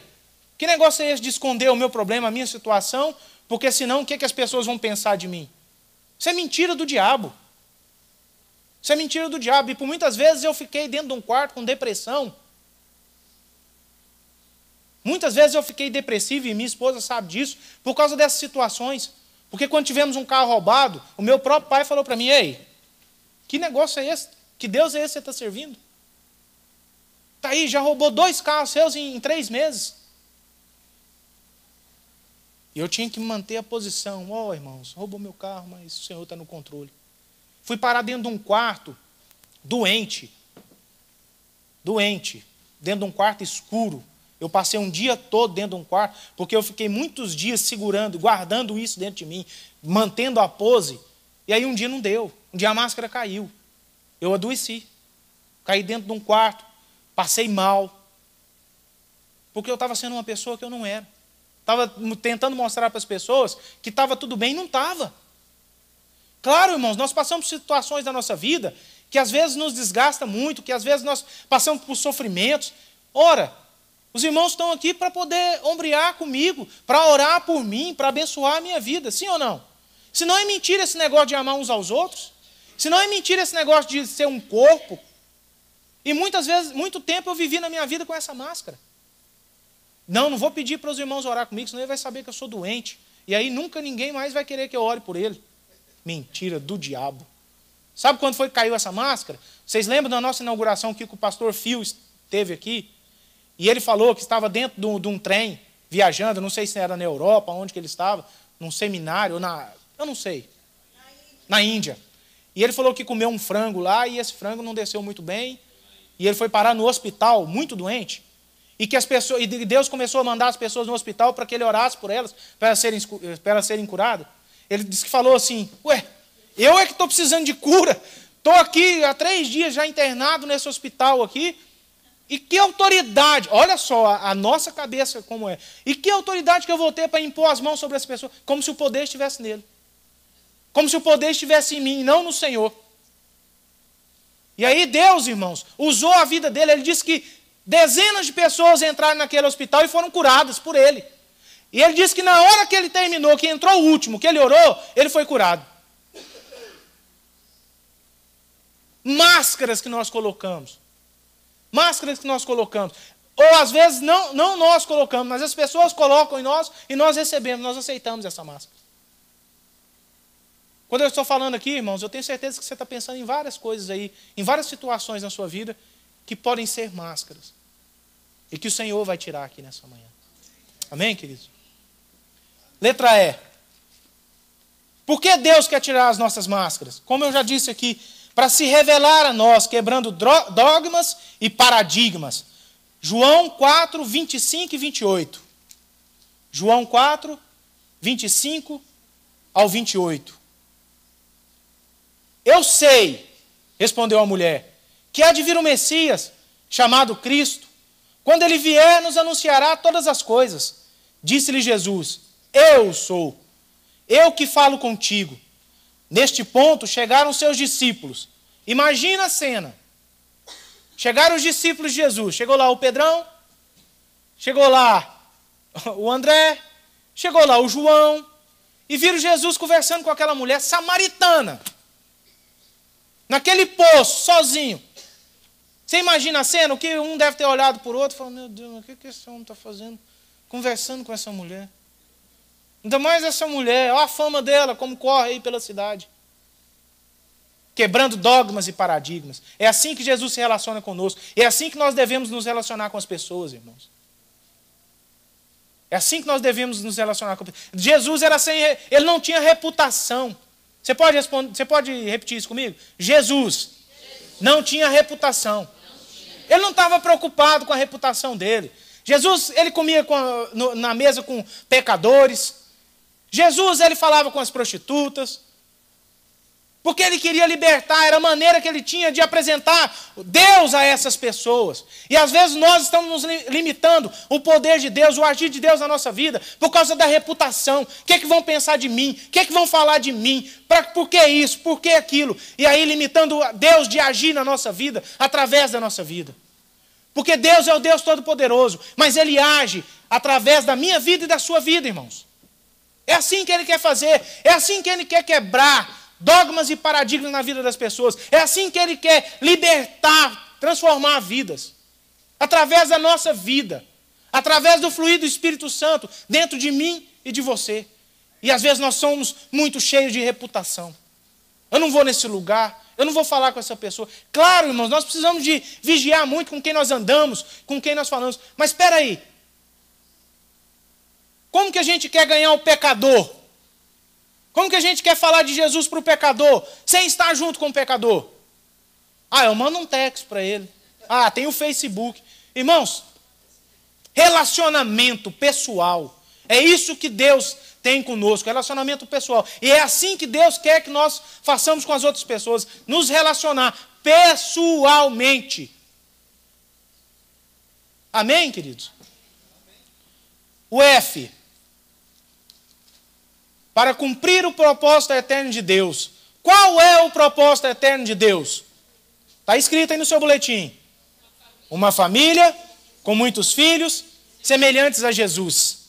que negócio é esse de esconder o meu problema, a minha situação, porque senão o que as pessoas vão pensar de mim? Isso é mentira do diabo. Isso é mentira do diabo. E por muitas vezes eu fiquei dentro de um quarto com depressão. Muitas vezes eu fiquei depressivo, e minha esposa sabe disso, por causa dessas situações. Porque quando tivemos um carro roubado, o meu próprio pai falou para mim: ei, que negócio é esse? Que Deus é esse que você está servindo? Está aí, já roubou 2 carros seus em 3 meses. E eu tinha que manter a posição. Irmãos, roubou meu carro, mas o Senhor está no controle. Fui parar dentro de um quarto, doente, dentro de um quarto escuro. Eu passei um dia todo dentro de um quarto, porque eu fiquei muitos dias segurando, guardando isso dentro de mim, mantendo a pose. E aí um dia não deu. Um dia a máscara caiu. Eu adoeci. Caí dentro de um quarto, passei mal. Porque eu estava sendo uma pessoa que eu não era. Estava tentando mostrar para as pessoas que estava tudo bem e não estava. Claro, irmãos, nós passamos por situações da nossa vida que às vezes nos desgasta muito, que às vezes nós passamos por sofrimentos. Ora, os irmãos estão aqui para poder ombrear comigo, para orar por mim, para abençoar a minha vida, sim ou não? Se não é mentira esse negócio de amar uns aos outros, se não é mentira esse negócio de ser um corpo, e muitas vezes, muito tempo eu vivi na minha vida com essa máscara. Não vou pedir para os irmãos orar comigo, senão ele vai saber que eu sou doente, e aí nunca ninguém mais vai querer que eu ore por ele. Mentira do diabo. Sabe quando foi que caiu essa máscara? Vocês lembram da nossa inauguração que o pastor Phil esteve aqui? E ele falou que estava dentro de um trem, viajando, não sei se era na Europa, onde que ele estava, num seminário, eu não sei, na Índia. E ele falou que comeu um frango lá, e esse frango não desceu muito bem, e ele foi parar no hospital, muito doente, e Deus começou a mandar as pessoas no hospital para que ele orasse por elas, para elas serem curadas. Ele disse que falou assim: eu é que estou precisando de cura, estou aqui há 3 dias já internado nesse hospital aqui, e que autoridade, olha só a nossa cabeça como é, e que autoridade que eu vou ter para impor as mãos sobre essa pessoa, como se o poder estivesse nele, como se o poder estivesse em mim, não no Senhor. E aí Deus, irmãos, usou a vida dele. Ele disse que dezenas de pessoas entraram naquele hospital e foram curadas por ele. E ele disse que na hora que ele terminou, que entrou o último, que ele orou, ele foi curado. Máscaras que nós colocamos. Máscaras que nós colocamos. Ou às vezes não nós colocamos, mas as pessoas colocam em nós e nós recebemos, nós aceitamos essa máscara. Quando eu estou falando aqui, irmãos, eu tenho certeza que você está pensando em várias coisas aí, em várias situações na sua vida que podem ser máscaras. E que o Senhor vai tirar aqui nessa manhã. Amém, queridos? Letra E. Por que Deus quer tirar as nossas máscaras? Como eu já disse aqui, para se revelar a nós, quebrando dogmas e paradigmas. João 4, 25 e 28. João 4, 25 ao 28. Eu sei, respondeu a mulher, que há de vir o Messias, chamado Cristo. Quando ele vier, nos anunciará todas as coisas. Disse-lhe Jesus: eu sou, eu que falo contigo. Neste ponto chegaram seus discípulos. Imagina a cena. Chegaram os discípulos de Jesus. Chegou lá o Pedrão, chegou lá o André, chegou lá o João, e viram Jesus conversando com aquela mulher samaritana, naquele poço, sozinho. Você imagina a cena? O que um deve ter olhado por outro e falado: meu Deus, o que esse homem está fazendo? Conversando com essa mulher. Ainda mais essa mulher, olha a fama dela, como corre aí pela cidade. Quebrando dogmas e paradigmas. É assim que Jesus se relaciona conosco. É assim que nós devemos nos relacionar com as pessoas, irmãos. É assim que nós devemos nos relacionar com as pessoas. Jesus era ele não tinha reputação. Você pode repetir isso comigo? Jesus não tinha reputação. Ele não estava preocupado com a reputação dele. Jesus, ele comia na mesa com pecadores. Jesus, ele falava com as prostitutas. Porque ele queria libertar, era a maneira que ele tinha de apresentar Deus a essas pessoas. E às vezes nós estamos nos limitando o poder de Deus, o agir de Deus na nossa vida, por causa da reputação. O que é que vão pensar de mim? O que é que vão falar de mim? Por que isso? Por que aquilo? E aí limitando Deus de agir na nossa vida, através da nossa vida. Porque Deus é o Deus Todo-Poderoso, mas Ele age através da minha vida e da sua vida, irmãos. É assim que Ele quer fazer, é assim que Ele quer quebrar dogmas e paradigmas na vida das pessoas. É assim que Ele quer libertar, transformar vidas. Através da nossa vida. Através do fluir do Espírito Santo dentro de mim e de você. E às vezes nós somos muito cheios de reputação. Eu não vou nesse lugar, eu não vou falar com essa pessoa. Claro, irmãos, nós precisamos de vigiar muito com quem nós andamos, com quem nós falamos. Mas espera aí. Como que a gente quer ganhar o pecador? Como que a gente quer falar de Jesus para o pecador, sem estar junto com o pecador? Eu mando um texto para ele. Tem o Facebook. Irmãos, relacionamento pessoal. É isso que Deus tem conosco, relacionamento pessoal. E é assim que Deus quer que nós façamos com as outras pessoas. Nos relacionar pessoalmente. Amém, queridos? O F. Para cumprir o propósito eterno de Deus. Qual é o propósito eterno de Deus? Está escrito aí no seu boletim. Uma família com muitos filhos, semelhantes a Jesus.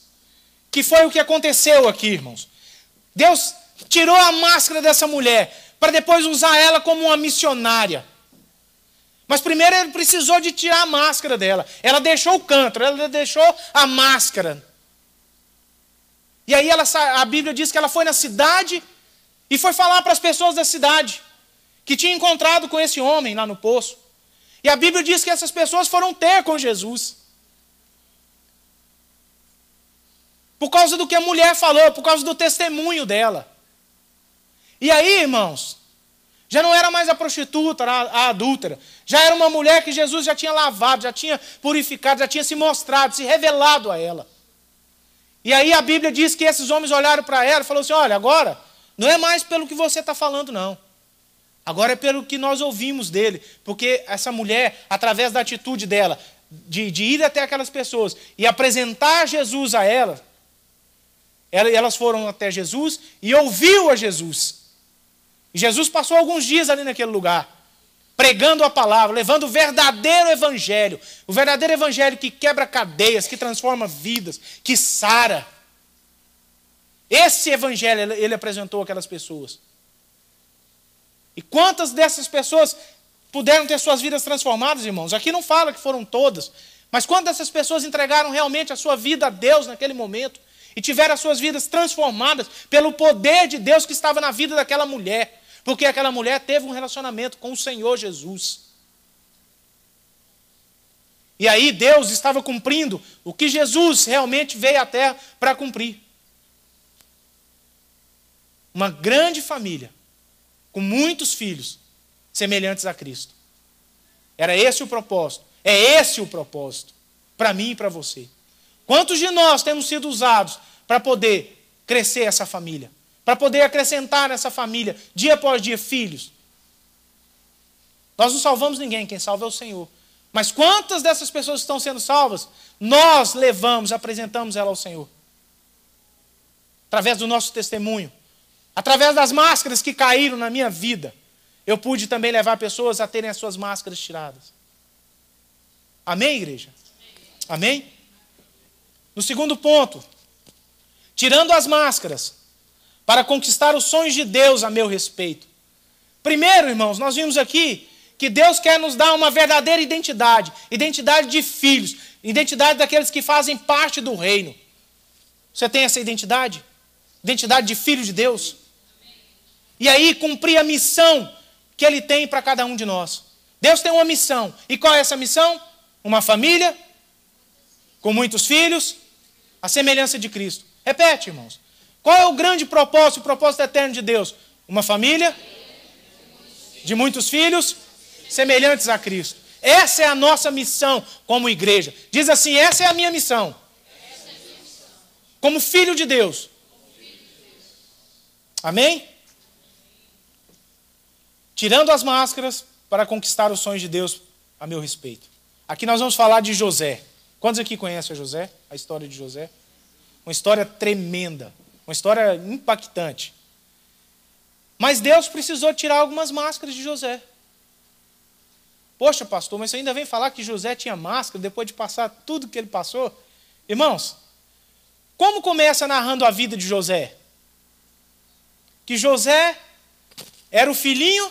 Que foi o que aconteceu aqui, irmãos. Deus tirou a máscara dessa mulher, para depois usar ela como uma missionária. Mas primeiro Ele precisou de tirar a máscara dela. Ela deixou o cântaro, ela deixou a máscara. E aí a Bíblia diz que ela foi na cidade e foi falar para as pessoas da cidade que tinha encontrado com esse homem lá no poço. E a Bíblia diz que essas pessoas foram ter com Jesus. Por causa do que a mulher falou, por causa do testemunho dela. E aí, irmãos, já não era mais a prostituta, a adúltera. Já era uma mulher que Jesus já tinha lavado, já tinha purificado, já tinha se mostrado, se revelado a ela. E aí a Bíblia diz que esses homens olharam para ela e falaram assim, olha, agora não é mais pelo que você está falando, não. Agora é pelo que nós ouvimos dele. Porque essa mulher, através da atitude dela, de ir até aquelas pessoas e apresentar Jesus a elas foram até Jesus e ouviu a Jesus. E Jesus passou alguns dias ali naquele lugar, pregando a palavra, levando o verdadeiro evangelho que quebra cadeias, que transforma vidas, que sara. Esse evangelho ele apresentou àquelas pessoas. E quantas dessas pessoas puderam ter suas vidas transformadas, irmãos? Aqui não fala que foram todas, mas quantas dessas pessoas entregaram realmente a sua vida a Deus naquele momento e tiveram as suas vidas transformadas pelo poder de Deus que estava na vida daquela mulher? Porque aquela mulher teve um relacionamento com o Senhor Jesus. E aí Deus estava cumprindo o que Jesus realmente veio à terra para cumprir. Uma grande família, com muitos filhos, semelhantes a Cristo. Era esse o propósito. É esse o propósito, para mim e para você. Quantos de nós temos sido usados para poder crescer essa família? Para poder acrescentar nessa família, dia após dia, filhos. Nós não salvamos ninguém, quem salva é o Senhor. Mas quantas dessas pessoas que estão sendo salvas, nós levamos, apresentamos ela ao Senhor? Através do nosso testemunho. Através das máscaras que caíram na minha vida, eu pude também levar pessoas a terem as suas máscaras tiradas. Amém, igreja? Amém? No segundo ponto, tirando as máscaras, para conquistar os sonhos de Deus a meu respeito. Primeiro, irmãos, nós vimos aqui que Deus quer nos dar uma verdadeira identidade. Identidade de filhos. Identidade daqueles que fazem parte do reino. Você tem essa identidade? Identidade de filho de Deus? E aí cumprir a missão que Ele tem para cada um de nós. Deus tem uma missão. E qual é essa missão? Uma família com muitos filhos, a semelhança de Cristo. Repete, irmãos. Qual é o grande propósito, o propósito eterno de Deus? Uma família de muitos filhos, semelhantes a Cristo. Essa é a nossa missão como igreja. Diz assim, essa é a minha missão. Como filho de Deus. Amém? Tirando as máscaras para conquistar os sonhos de Deus a meu respeito. Aqui nós vamos falar de José. Quantos aqui conhecem a José? A história de José? Uma história tremenda. Uma história impactante. Mas Deus precisou tirar algumas máscaras de José. Poxa, pastor, mas você ainda vem falar que José tinha máscara depois de passar tudo que ele passou? Irmãos, como começa narrando a vida de José? Que José era o filhinho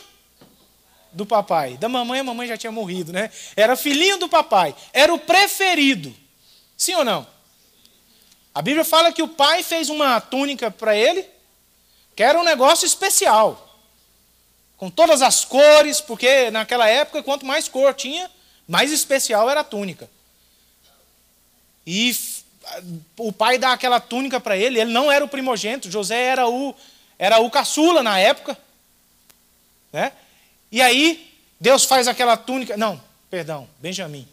do papai. Da mamãe, a mamãe já tinha morrido, né? Era filhinho do papai. Era o preferido. Sim ou não? A Bíblia fala que o pai fez uma túnica para ele, que era um negócio especial. Com todas as cores, porque naquela época, quanto mais cor tinha, mais especial era a túnica. E o pai dá aquela túnica para ele, ele não era o primogênito, José era o caçula na época. Né? E aí, Deus faz aquela túnica... Não, perdão, Benjamim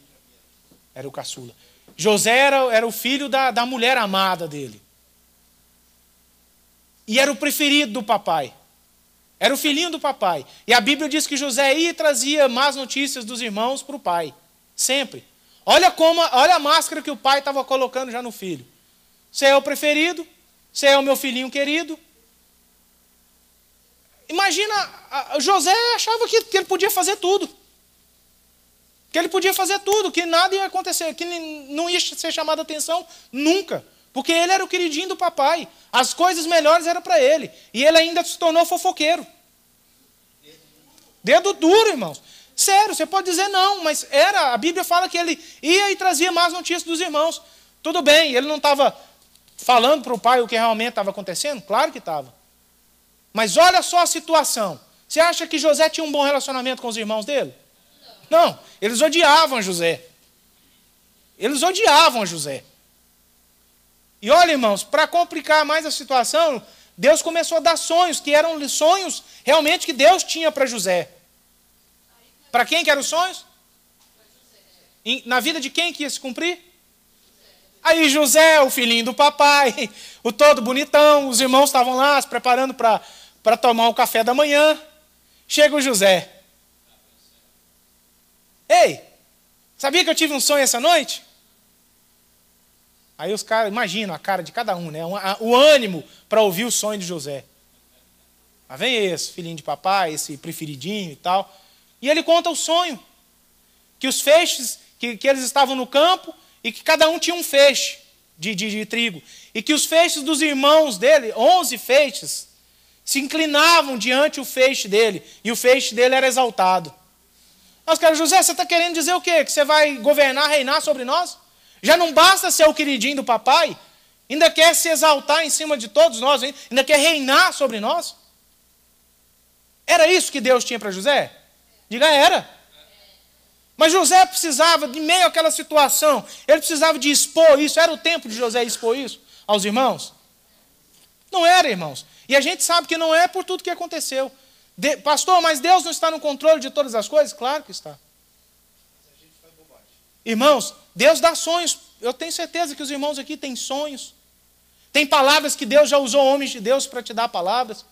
era o caçula. José era o filho da mulher amada dele. E era o preferido do papai. Era o filhinho do papai. E a Bíblia diz que José ia e trazia más notícias dos irmãos para o pai. Sempre. Olha a máscara que o pai estava colocando já no filho. Você é o preferido, você é o meu filhinho querido. Imagina, José achava que ele podia fazer tudo. Que ele podia fazer tudo, que nada ia acontecer, que não ia ser chamado a atenção nunca. Porque ele era o queridinho do papai. As coisas melhores eram para ele. E ele ainda se tornou fofoqueiro. Dedo duro, irmãos. Sério, você pode dizer não, mas a Bíblia fala que ele ia e trazia más notícias dos irmãos. Tudo bem, ele não estava falando para o pai o que realmente estava acontecendo? Claro que estava. Mas olha só a situação. Você acha que José tinha um bom relacionamento com os irmãos dele? Não, eles odiavam José. Eles odiavam José. E olha, irmãos, para complicar mais a situação, Deus começou a dar sonhos, que eram sonhos realmente que Deus tinha para José. Para quem que eram os sonhos? Na vida de quem que ia se cumprir? Aí José, o filhinho do papai, o todo bonitão, os irmãos estavam lá se preparando para tomar o café da manhã. Chega o José. Ei, sabia que eu tive um sonho essa noite? Aí os caras, imagina a cara de cada um, né? O ânimo para ouvir o sonho de José. Lá vem esse filhinho de papai, esse preferidinho e tal. E ele conta o sonho. Que os feixes, que eles estavam no campo e que cada um tinha um feixe de trigo. E que os feixes dos irmãos dele, 11 feixes, se inclinavam diante o feixe dele. E o feixe dele era exaltado. Mas, cara, José, você está querendo dizer o quê? Que você vai governar, reinar sobre nós? Já não basta ser o queridinho do papai? Ainda quer se exaltar em cima de todos nós? Ainda quer reinar sobre nós? Era isso que Deus tinha para José? Diga, era. Mas José precisava, de meio àquela situação, ele precisava de expor isso. Era o tempo de José expor isso aos irmãos? Não era, irmãos. E a gente sabe que não é por tudo que aconteceu. Pastor, mas Deus não está no controle de todas as coisas? Claro que está. Irmãos, Deus dá sonhos. Eu tenho certeza que os irmãos aqui têm sonhos. Tem palavras que Deus já usou homens de Deus para te dar palavras.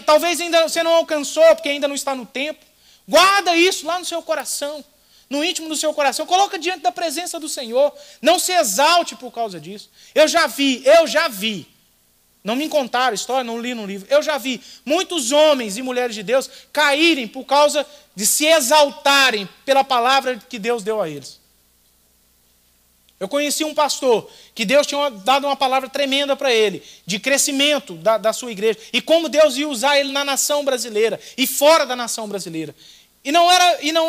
Talvez ainda você não alcançou, porque ainda não está no tempo. Guarda isso lá no seu coração, no íntimo do seu coração. Coloca diante da presença do Senhor. Não se exalte por causa disso. Eu já vi. Não me contaram a história, não li no livro. Eu já vi muitos homens e mulheres de Deus caírem por causa de se exaltarem pela palavra que Deus deu a eles. Eu conheci um pastor que Deus tinha dado uma palavra tremenda para ele, de crescimento da sua igreja, e como Deus ia usar ele na nação brasileira e fora da nação brasileira. E não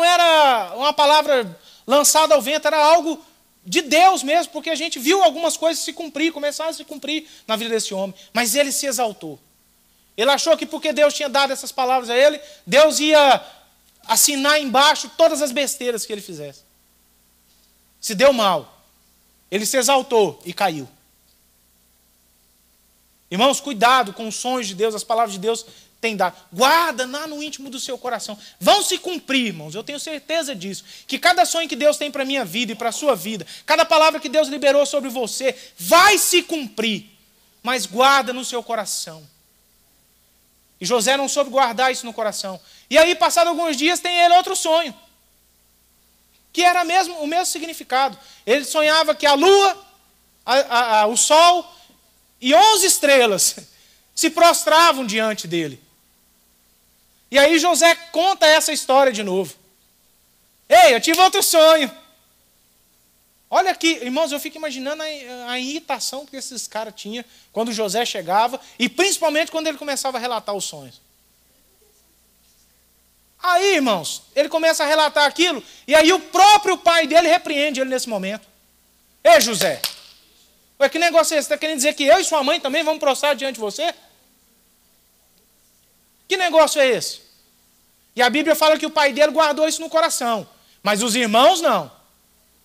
era uma palavra lançada ao vento, era algo de Deus mesmo, porque a gente viu algumas coisas se cumprir, começaram a se cumprir na vida desse homem. Mas ele se exaltou. Ele achou que porque Deus tinha dado essas palavras a ele, Deus ia assinar embaixo todas as besteiras que ele fizesse. Se deu mal. Ele se exaltou e caiu. Irmãos, cuidado com os sonhos de Deus, as palavras de Deus tem dado. Guarda lá no íntimo do seu coração. Vão se cumprir, irmãos. Eu tenho certeza disso. Que cada sonho que Deus tem para a minha vida e para a sua vida, cada palavra que Deus liberou sobre você, vai se cumprir. Mas guarda no seu coração. E José não soube guardar isso no coração. E aí, passado alguns dias, tem ele outro sonho. Que era o mesmo significado. Ele sonhava que a lua, o sol e 11 estrelas se prostravam diante dele. E aí José conta essa história de novo. Ei, eu tive outro sonho. Olha aqui, irmãos, eu fico imaginando a irritação que esses caras tinham quando José chegava, e principalmente quando ele começava a relatar os sonhos. Aí, irmãos, ele começa a relatar aquilo, e aí o próprio pai dele repreende ele nesse momento. Ei, José, ué, que negócio é esse? Você está querendo dizer que eu e sua mãe também vamos prostrar diante de você? Que negócio é esse? E a Bíblia fala que o pai dele guardou isso no coração, mas os irmãos não.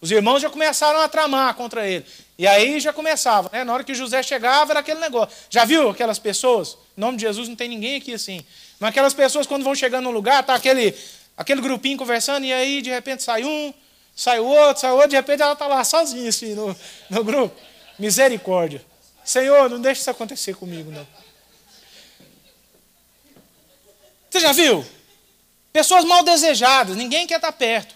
Os irmãos já começaram a tramar contra ele. E aí já começava, né? Na hora que José chegava, era aquele negócio. Já viu aquelas pessoas? Em nome de Jesus não tem ninguém aqui assim. Mas aquelas pessoas, quando vão chegando num lugar, tá aquele grupinho conversando, e aí de repente sai um, sai o outro, de repente ela está lá sozinha assim, no grupo. Misericórdia. Senhor, não deixe isso acontecer comigo, não. Você já viu? Pessoas mal desejadas, ninguém quer estar perto.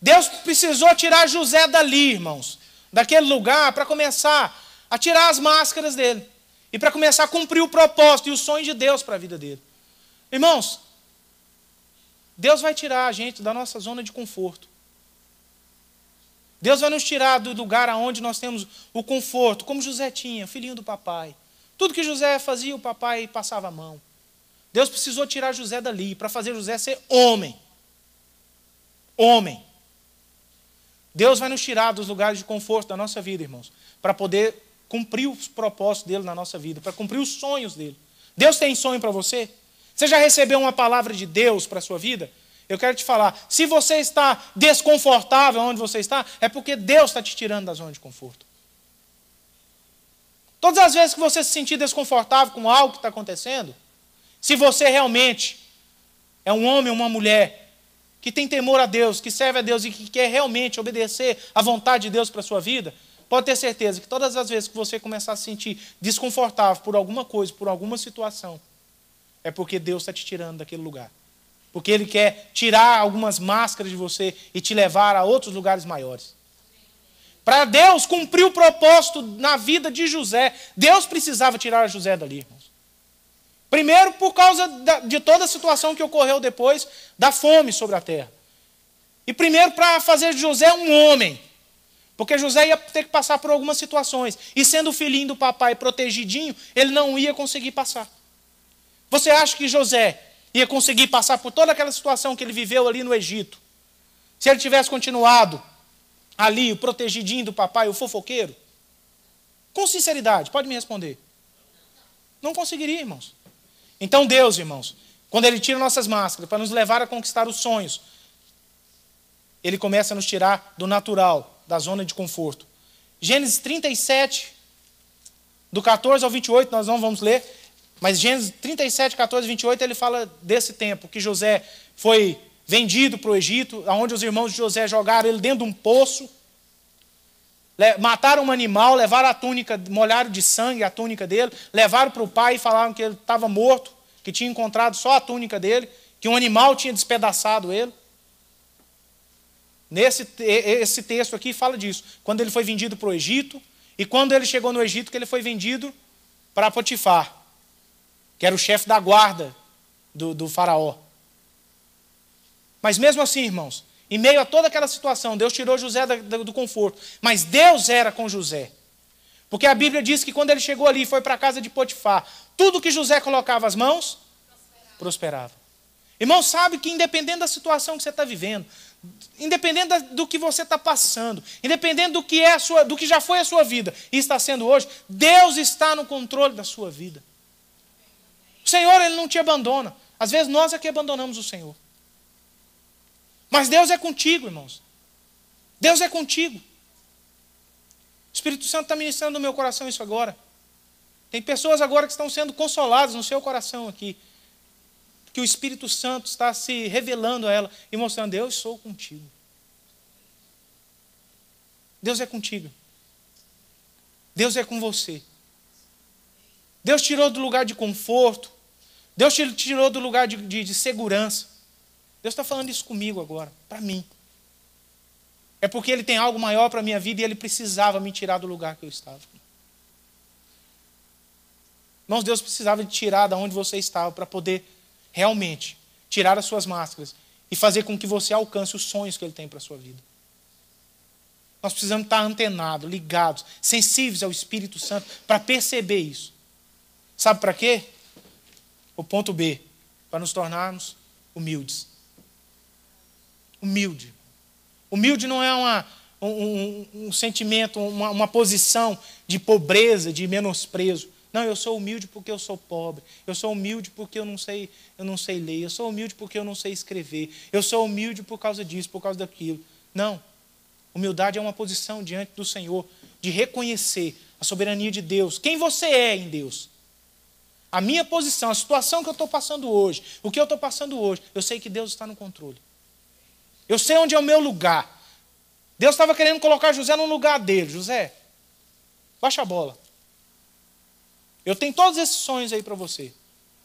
Deus precisou tirar José dali, irmãos, daquele lugar, para começar a tirar as máscaras dele. E para começar a cumprir o propósito e o sonho de Deus para a vida dele. Irmãos, Deus vai tirar a gente da nossa zona de conforto. Deus vai nos tirar do lugar onde nós temos o conforto, como José tinha, filhinho do papai. Tudo que José fazia, o papai passava a mão. Deus precisou tirar José dali, para fazer José ser homem. Homem. Deus vai nos tirar dos lugares de conforto da nossa vida, irmãos, para poder cumprir os propósitos dele na nossa vida, para cumprir os sonhos dele. Deus tem sonho para você? Você já recebeu uma palavra de Deus para a sua vida? Eu quero te falar, se você está desconfortável onde você está, é porque Deus está te tirando da zona de conforto. Todas as vezes que você se sentir desconfortável com algo que está acontecendo, se você realmente é um homem ou uma mulher que tem temor a Deus, que serve a Deus e que quer realmente obedecer à vontade de Deus para a sua vida, pode ter certeza que todas as vezes que você começar a se sentir desconfortável por alguma coisa, por alguma situação, é porque Deus está te tirando daquele lugar. Porque Ele quer tirar algumas máscaras de você e te levar a outros lugares maiores. Para Deus cumprir o propósito na vida de José, Deus precisava tirar José dali, irmãos. Primeiro, por causa de toda a situação que ocorreu depois da fome sobre a terra. E primeiro, para fazer de José um homem. Porque José ia ter que passar por algumas situações. E sendo o filhinho do papai protegidinho, ele não ia conseguir passar. Você acha que José ia conseguir passar por toda aquela situação que ele viveu ali no Egito? Se ele tivesse continuado ali, o protegidinho do papai, o fofoqueiro? Com sinceridade, pode me responder. Não conseguiria, irmãos. Então Deus, irmãos, quando Ele tira nossas máscaras para nos levar a conquistar os sonhos, Ele começa a nos tirar do natural, da zona de conforto. Gênesis 37, do 14 ao 28, nós não vamos ler, mas Gênesis 37, 14 e 28, ele fala desse tempo, que José foi vendido para o Egito, onde os irmãos de José jogaram ele dentro de um poço, mataram um animal, levaram a túnica, molharam de sangue a túnica dele, levaram para o pai e falaram que ele estava morto, que tinha encontrado só a túnica dele, que um animal tinha despedaçado ele. Esse texto aqui fala disso, quando ele foi vendido para o Egito, e quando ele chegou no Egito, que ele foi vendido para Potifar, que era o chefe da guarda do faraó. Mas mesmo assim, irmãos, em meio a toda aquela situação, Deus tirou José do conforto. Mas Deus era com José. Porque a Bíblia diz que quando ele chegou ali e foi para a casa de Potifar, tudo que José colocava as mãos, prosperava. Irmão, sabe que independente da situação que você está vivendo, independente do que você está passando, independente do que já foi a sua vida e está sendo hoje, Deus está no controle da sua vida. O Senhor, Ele não te abandona. Às vezes nós é que abandonamos o Senhor. Mas Deus é contigo, irmãos. Deus é contigo. O Espírito Santo está ministrando no meu coração isso agora. Tem pessoas agora que estão sendo consoladas no seu coração aqui. que o Espírito Santo está se revelando a ela e mostrando: eu sou contigo. Deus é contigo. Deus é com você. Deus tirou do lugar de conforto. Deus te tirou do lugar de segurança. Deus está falando isso comigo agora, para mim. É porque Ele tem algo maior para a minha vida e Ele precisava me tirar do lugar que eu estava. Irmãos, Deus precisava te tirar de onde você estava para poder realmente tirar as suas máscaras e fazer com que você alcance os sonhos que Ele tem para a sua vida. Nós precisamos estar antenados, ligados, sensíveis ao Espírito Santo para perceber isso. Sabe para quê? O ponto B, para nos tornarmos humildes. Humilde. Humilde não é um sentimento, uma posição de pobreza, de menosprezo. Não, eu sou humilde porque eu sou pobre. Eu sou humilde porque eu não sei ler. Eu sou humilde porque eu não sei escrever. Eu sou humilde por causa disso, por causa daquilo. Não. Humildade é uma posição diante do Senhor, de reconhecer a soberania de Deus. Quem você é em Deus. A minha posição, a situação que eu estou passando hoje, o que eu estou passando hoje, eu sei que Deus está no controle. Eu sei onde é o meu lugar. Deus estava querendo colocar José no lugar dele. José, baixa a bola. Eu tenho todos esses sonhos aí para você.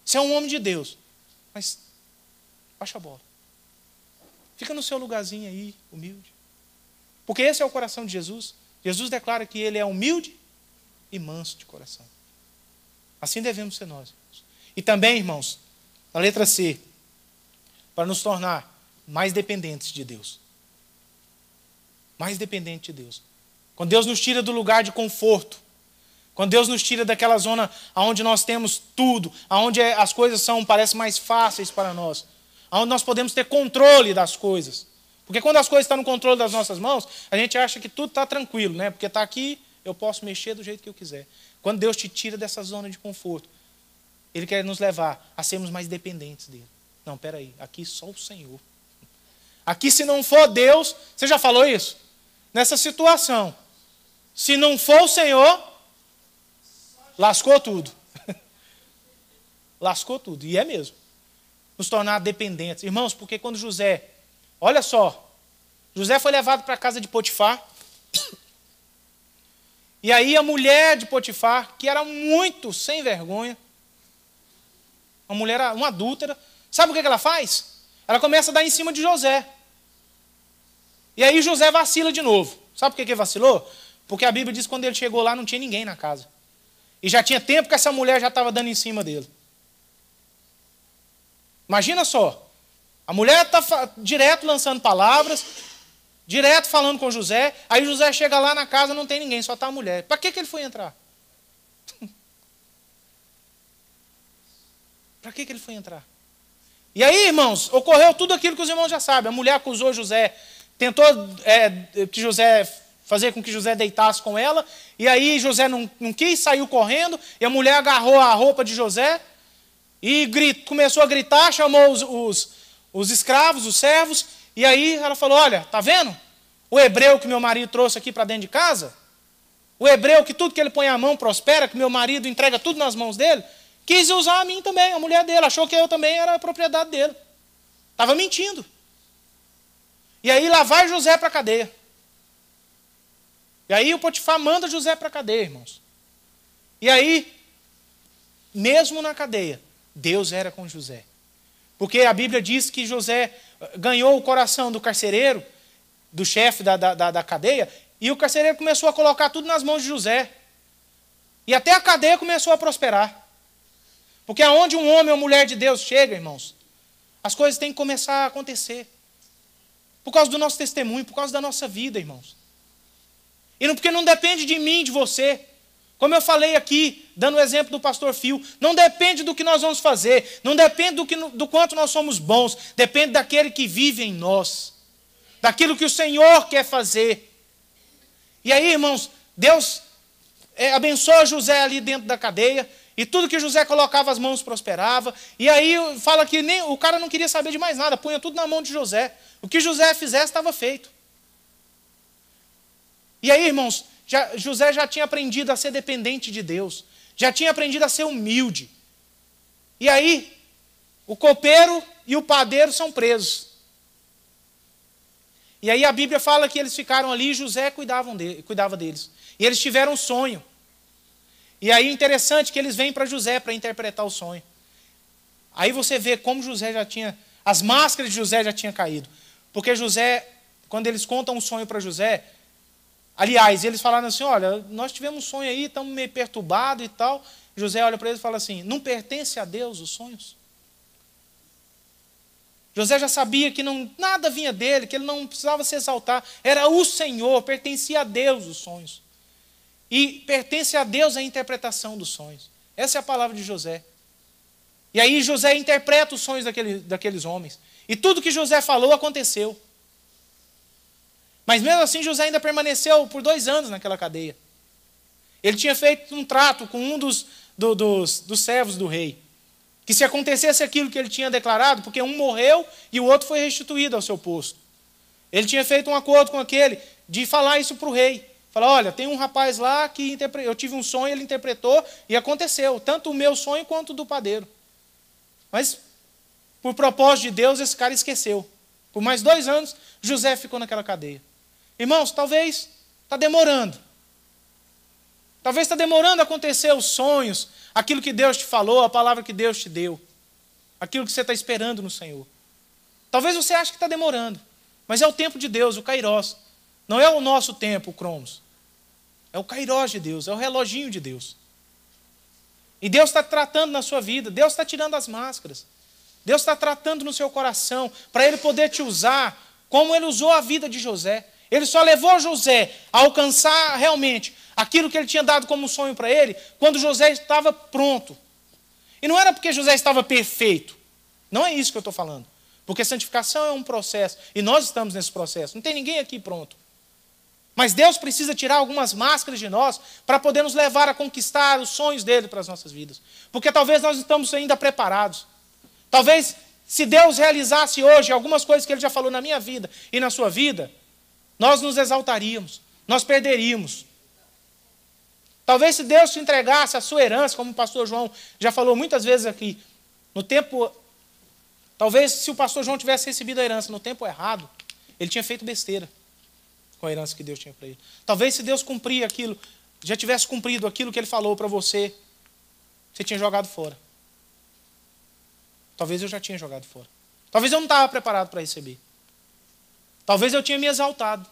Você é um homem de Deus. Mas baixa a bola. Fica no seu lugarzinho aí, humilde. Porque esse é o coração de Jesus. Jesus declara que Ele é humilde e manso de coração. Assim devemos ser nós. E também, irmãos, na letra C, para nos tornar mais dependentes de Deus. Mais dependentes de Deus. Quando Deus nos tira do lugar de conforto, quando Deus nos tira daquela zona onde nós temos tudo, onde as coisas parecem mais fáceis para nós, onde nós podemos ter controle das coisas. Porque quando as coisas estão no controle das nossas mãos, a gente acha que tudo está tranquilo, né? Porque está aqui, eu posso mexer do jeito que eu quiser. Quando Deus te tira dessa zona de conforto, Ele quer nos levar a sermos mais dependentes dEle. Não, peraí, aqui só o Senhor. Aqui, se não for Deus, você já falou isso? Nessa situação, se não for o Senhor, lascou tudo. Lascou tudo, e é mesmo. Nos tornar dependentes. Irmãos, porque quando José, olha só, José foi levado para a casa de Potifar, e aí a mulher de Potifar, que era muito sem vergonha, uma mulher, uma adúltera, sabe o que ela faz? Ela começa a dar em cima de José. E aí José vacila de novo. Sabe por que vacilou? Porque a Bíblia diz que quando ele chegou lá não tinha ninguém na casa. E já tinha tempo que essa mulher já estava dando em cima dele. Imagina só. A mulher está direto lançando palavras, direto falando com José. Aí José chega lá na casa, não tem ninguém, só está a mulher. Para que ele foi entrar? Para que ele foi entrar? E aí, irmãos, ocorreu tudo aquilo que os irmãos já sabem. A mulher acusou José, tentou que José fazer com que José deitasse com ela, e aí José não quis, saiu correndo, e a mulher agarrou a roupa de José e começou a gritar, chamou os escravos, os servos, e aí ela falou: olha, tá vendo? O hebreu que meu marido trouxe aqui para dentro de casa, o hebreu que tudo que ele põe a mão prospera, que meu marido entrega tudo nas mãos dele, quis usar a mim também, a mulher dele, achou que eu também era a propriedade dele. Estava mentindo. E aí lá vai José para a cadeia. E aí o Potifar manda José para a cadeia, irmãos. E aí, mesmo na cadeia, Deus era com José. Porque a Bíblia diz que José ganhou o coração do carcereiro, do chefe da cadeia, e o carcereiro começou a colocar tudo nas mãos de José. E até a cadeia começou a prosperar. Porque aonde um homem ou mulher de Deus chega, irmãos, as coisas têm que começar a acontecer. Por causa do nosso testemunho, por causa da nossa vida, irmãos. E porque não depende de mim, de você. Como eu falei aqui, dando o exemplo do pastor Phil, não depende do que nós vamos fazer, não depende do quanto nós somos bons, depende daquele que vive em nós, daquilo que o Senhor quer fazer. E aí, irmãos, Deus abençoa José ali dentro da cadeia, e tudo que José colocava as mãos prosperava, e aí fala que o cara não queria saber de mais nada, punha tudo na mão de José. O que José fizesse estava feito. E aí, irmãos, José já tinha aprendido a ser dependente de Deus, já tinha aprendido a ser humilde. E aí, o copeiro e o padeiro são presos. E aí a Bíblia fala que eles ficaram ali e José cuidava deles. E eles tiveram um sonho. E aí interessante que eles vêm para José para interpretar o sonho. Aí você vê como José já tinha, as máscaras de José já tinham caído. Porque José, quando eles contam um sonho para José, aliás, eles falaram assim, olha, nós tivemos um sonho aí, estamos meio perturbados e tal. José olha para eles e fala assim, não pertence a Deus os sonhos? José já sabia que nada vinha dele, que ele não precisava se exaltar. Era o Senhor, pertencia a Deus os sonhos. E pertence a Deus a interpretação dos sonhos. Essa é a palavra de José. E aí José interpreta os sonhos daqueles homens. E tudo que José falou aconteceu. Mas mesmo assim José ainda permaneceu por 2 anos naquela cadeia. Ele tinha feito um trato com um dos servos do rei. Que se acontecesse aquilo que ele tinha declarado, porque um morreu e o outro foi restituído ao seu posto. Ele tinha feito um acordo com aquele de falar isso para o rei. Falar, olha, tem um rapaz lá que eu tive um sonho, ele interpretou e aconteceu. Tanto o meu sonho quanto o do padeiro. Mas, por propósito de Deus, esse cara esqueceu. Por mais 2 anos, José ficou naquela cadeia. Irmãos, talvez está demorando. Talvez está demorando a acontecer os sonhos, aquilo que Deus te falou, a palavra que Deus te deu. Aquilo que você está esperando no Senhor. Talvez você ache que está demorando. Mas é o tempo de Deus, o Kairós. Não é o nosso tempo, o Cromos. É o Kairós de Deus, é o reloginho de Deus. E Deus está tratando na sua vida, Deus está tirando as máscaras. Deus está tratando no seu coração, para Ele poder te usar, como Ele usou a vida de José. Ele só levou José a alcançar realmente aquilo que Ele tinha dado como sonho para ele, quando José estava pronto. E não era porque José estava perfeito. Não é isso que eu estou falando. Porque santificação é um processo, e nós estamos nesse processo. Não tem ninguém aqui pronto. Mas Deus precisa tirar algumas máscaras de nós para poder nos levar a conquistar os sonhos dele para as nossas vidas. Porque talvez nós não estamos ainda preparados. Talvez, se Deus realizasse hoje algumas coisas que Ele já falou na minha vida e na sua vida, nós nos exaltaríamos, nós perderíamos. Talvez se Deus te entregasse a sua herança, como o pastor João já falou muitas vezes aqui, no tempo, talvez se o pastor João tivesse recebido a herança no tempo errado, ele tinha feito besteira com a herança que Deus tinha para ele. Talvez se Deus cumprir aquilo, já tivesse cumprido aquilo que Ele falou para você, você tinha jogado fora. Talvez eu já tinha jogado fora. Talvez eu não estava preparado para receber. Talvez eu tinha me exaltado.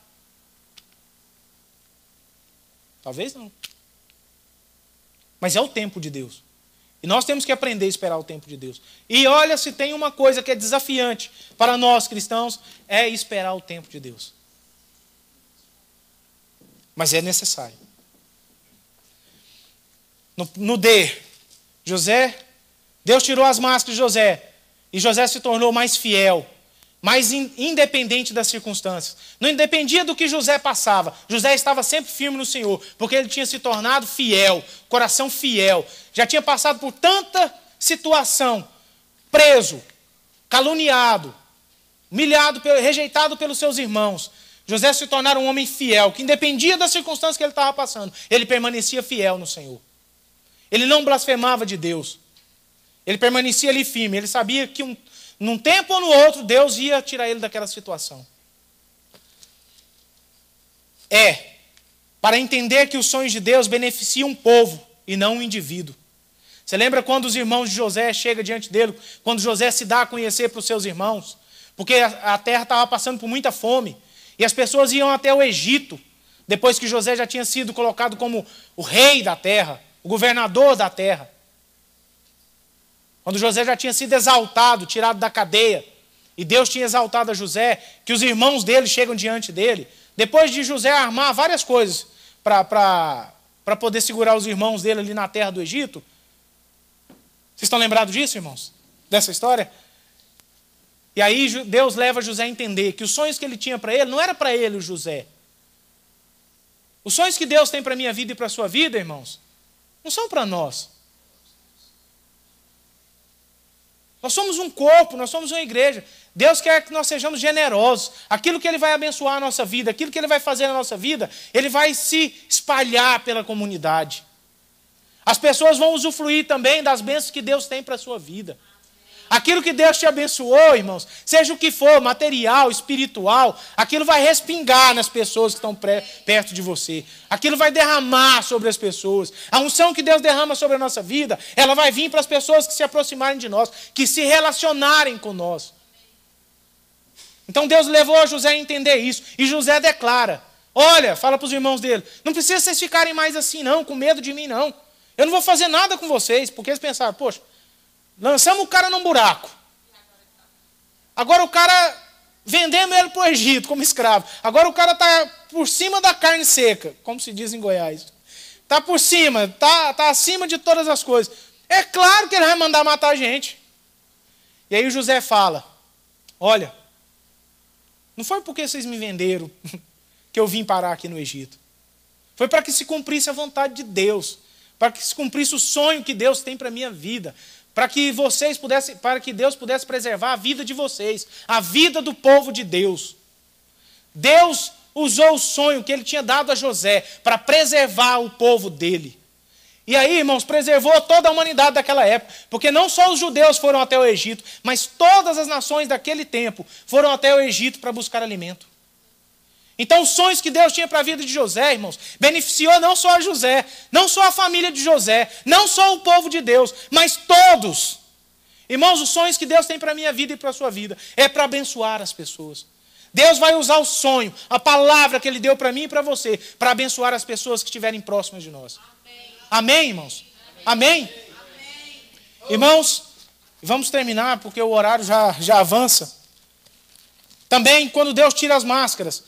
Talvez não. Mas é o tempo de Deus. E nós temos que aprender a esperar o tempo de Deus. E olha, se tem uma coisa que é desafiante para nós cristãos, é esperar o tempo de Deus. Mas é necessário. No D, José, Deus tirou as máscaras de José. E José se tornou mais fiel, mais independente das circunstâncias. Não dependia do que José passava. José estava sempre firme no Senhor, porque ele tinha se tornado fiel, coração fiel. Já tinha passado por tanta situação, preso, caluniado, humilhado, rejeitado pelos seus irmãos. José se tornara um homem fiel, que independia das circunstâncias que ele estava passando, ele permanecia fiel no Senhor. Ele não blasfemava de Deus. Ele permanecia ali firme. Ele sabia que num tempo ou no outro, Deus ia tirar ele daquela situação. Para entender que os sonhos de Deus beneficiam um povo e não um indivíduo. Você lembra quando os irmãos de José chegam diante dele, quando José se dá a conhecer para os seus irmãos? Porque a terra estava passando por muita fome. E as pessoas iam até o Egito, depois que José já tinha sido colocado como o rei da terra, o governador da terra. Quando José já tinha sido exaltado, tirado da cadeia, e Deus tinha exaltado a José, que os irmãos dele chegam diante dele, depois de José armar várias coisas para poder segurar os irmãos dele ali na terra do Egito. Vocês estão lembrados disso, irmãos? Dessa história? E aí Deus leva José a entender que os sonhos que ele tinha para ele, não era para ele o José. Os sonhos que Deus tem para a minha vida e para a sua vida, irmãos, não são para nós. Nós somos um corpo, nós somos uma igreja. Deus quer que nós sejamos generosos. Aquilo que Ele vai abençoar a nossa vida, aquilo que Ele vai fazer na nossa vida, Ele vai se espalhar pela comunidade. As pessoas vão usufruir também das bênçãos que Deus tem para a sua vida. Aquilo que Deus te abençoou, irmãos, seja o que for, material, espiritual, aquilo vai respingar nas pessoas que estão perto de você. Aquilo vai derramar sobre as pessoas. A unção que Deus derrama sobre a nossa vida, ela vai vir para as pessoas que se aproximarem de nós, que se relacionarem com nós. Então Deus levou José a entender isso. E José declara, olha, fala para os irmãos dele, não precisa vocês ficarem mais assim não, com medo de mim não. Eu não vou fazer nada com vocês, porque eles pensaram, poxa, lançamos o cara num buraco. Agora o cara, vendemos ele para o Egito como escravo. Agora o cara está por cima da carne seca, como se diz em Goiás. Está por cima, está acima de todas as coisas. É claro que ele vai mandar matar a gente. E aí o José fala, olha, não foi porque vocês me venderam que eu vim parar aqui no Egito. Foi para que se cumprisse a vontade de Deus. Para que se cumprisse o sonho que Deus tem para a minha vida. Para que Deus pudesse preservar a vida de vocês, a vida do povo de Deus. Deus usou o sonho que ele tinha dado a José para preservar o povo dele. E aí, irmãos, preservou toda a humanidade daquela época, porque não só os judeus foram até o Egito, mas todas as nações daquele tempo foram até o Egito para buscar alimento. Então os sonhos que Deus tinha para a vida de José, irmãos, beneficiou não só a José, não só a família de José, não só o povo de Deus, mas todos. Irmãos, os sonhos que Deus tem para a minha vida e para a sua vida é para abençoar as pessoas. Deus vai usar o sonho, a palavra que Ele deu para mim e para você, para abençoar as pessoas que estiverem próximas de nós. Amém, irmãos? Amém? Irmãos, vamos terminar porque o horário já avança. Também, quando Deus tira as máscaras,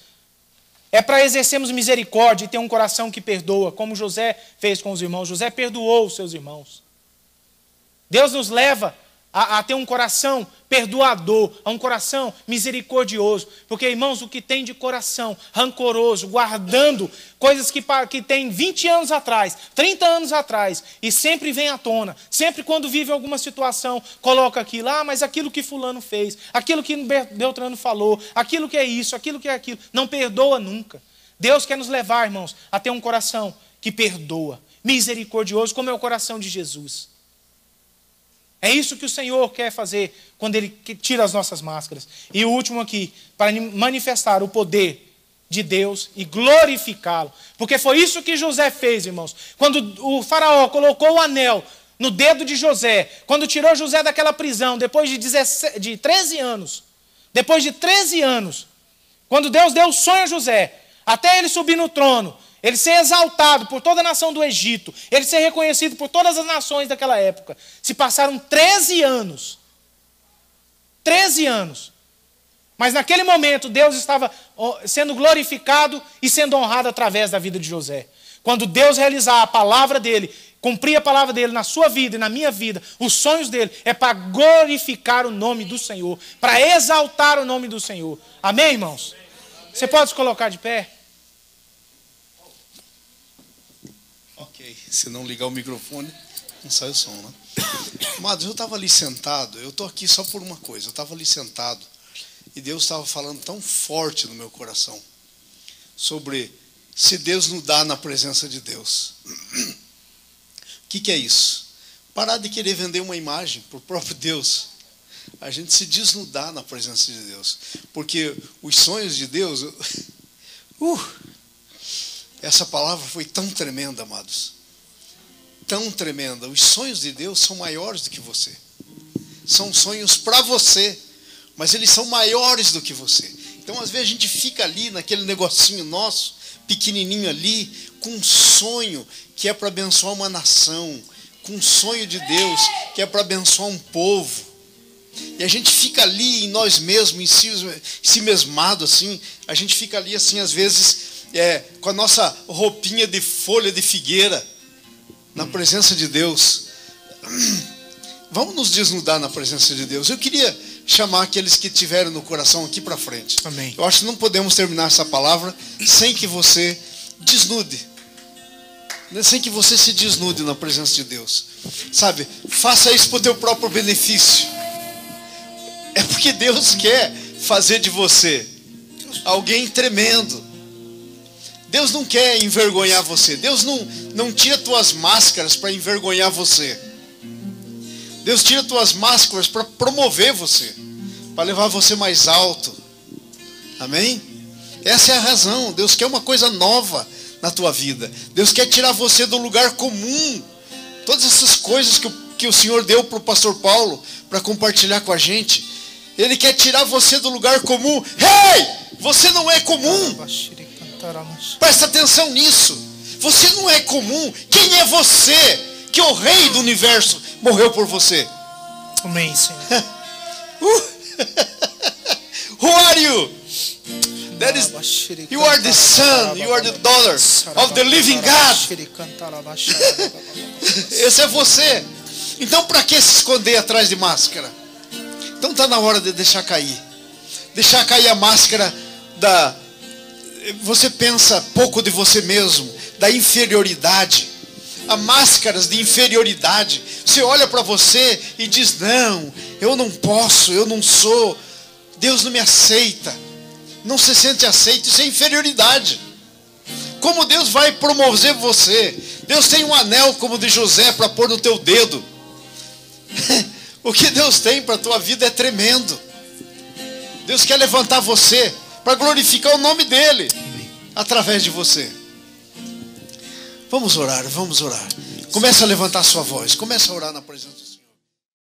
é para exercermos misericórdia e ter um coração que perdoa, como José fez com os irmãos. José perdoou os seus irmãos. Deus nos leva a ter um coração perdoador, a um coração misericordioso. Porque, irmãos, o que tem de coração rancoroso, guardando coisas que tem 20 anos atrás, 30 anos atrás, e sempre vem à tona, sempre quando vive alguma situação, coloca aquilo, mas aquilo que fulano fez, aquilo que Beltrano falou, aquilo que é isso, aquilo que é aquilo, não perdoa nunca. Deus quer nos levar, irmãos, a ter um coração que perdoa, misericordioso, como é o coração de Jesus. É isso que o Senhor quer fazer quando Ele tira as nossas máscaras. E o último aqui, para manifestar o poder de Deus e glorificá-lo. Porque foi isso que José fez, irmãos. Quando o faraó colocou o anel no dedo de José, quando tirou José daquela prisão, depois de 13 anos, quando Deus deu o sonho a José, até ele subir no trono, ele ser exaltado por toda a nação do Egito, ele ser reconhecido por todas as nações daquela época. Se passaram 13 anos. 13 anos. Mas naquele momento Deus estava sendo glorificado e sendo honrado através da vida de José. Quando Deus realizar a palavra dele, cumprir a palavra dele na sua vida e na minha vida, os sonhos dele é para glorificar o nome do Senhor, para exaltar o nome do Senhor. Amém, irmãos? Você pode se colocar de pé? Ok, se não ligar o microfone, não sai o som, né? Amados, eu estava ali sentado, eu estou aqui só por uma coisa, eu estava ali sentado e Deus estava falando tão forte no meu coração sobre se Deus nos dá na presença de Deus. O que é isso? Parar de querer vender uma imagem para o próprio Deus. A gente se desnudar na presença de Deus. Porque os sonhos de Deus... essa palavra foi tão tremenda, amados. Tão tremenda. Os sonhos de Deus são maiores do que você. São sonhos para você, mas eles são maiores do que você. Então, às vezes, a gente fica ali naquele negocinho nosso, pequenininho ali, com um sonho que é para abençoar uma nação, com um sonho de Deus que é para abençoar um povo. E a gente fica ali em nós mesmos, em si mesmado, assim. A gente fica ali, assim, às vezes... com a nossa roupinha de folha de figueira na presença de Deus. Vamos nos desnudar na presença de Deus. Eu queria chamar aqueles que tiveram no coração aqui para frente. Amém. Eu acho que não podemos terminar essa palavra sem que você desnude, sem que você se desnude na presença de Deus. Sabe, faça isso para o teu próprio benefício. É porque Deus quer fazer de você alguém tremendo. Deus não quer envergonhar você. Deus não tira tuas máscaras para envergonhar você. Deus tira tuas máscaras para promover você, para levar você mais alto. Amém? Essa é a razão. Deus quer uma coisa nova na tua vida. Deus quer tirar você do lugar comum. Todas essas coisas que o Senhor deu para o pastor Paulo para compartilhar com a gente. Ele quer tirar você do lugar comum. Ei! Você não é comum. Presta atenção nisso. Você não é comum. Quem é você? Que o Rei do Universo morreu por você. Amém, Senhor. Who are you? That is, you are the son, you are the daughter of the living God. Esse é você. Então para que se esconder atrás de máscara? Então está na hora de deixar cair. Deixar cair a máscara da... Você pensa pouco de você mesmo, da inferioridade. Há máscaras de inferioridade. Você olha para você e diz, não, eu não posso, eu não sou. Deus não me aceita. Não se sente aceito, isso é inferioridade. Como Deus vai promover você? Deus tem um anel como o de José para pôr no teu dedo. O que Deus tem para a tua vida é tremendo. Deus quer levantar você para glorificar o nome dEle através de você. Vamos orar, vamos orar. Começa a levantar a sua voz, começa a orar na presença do Senhor.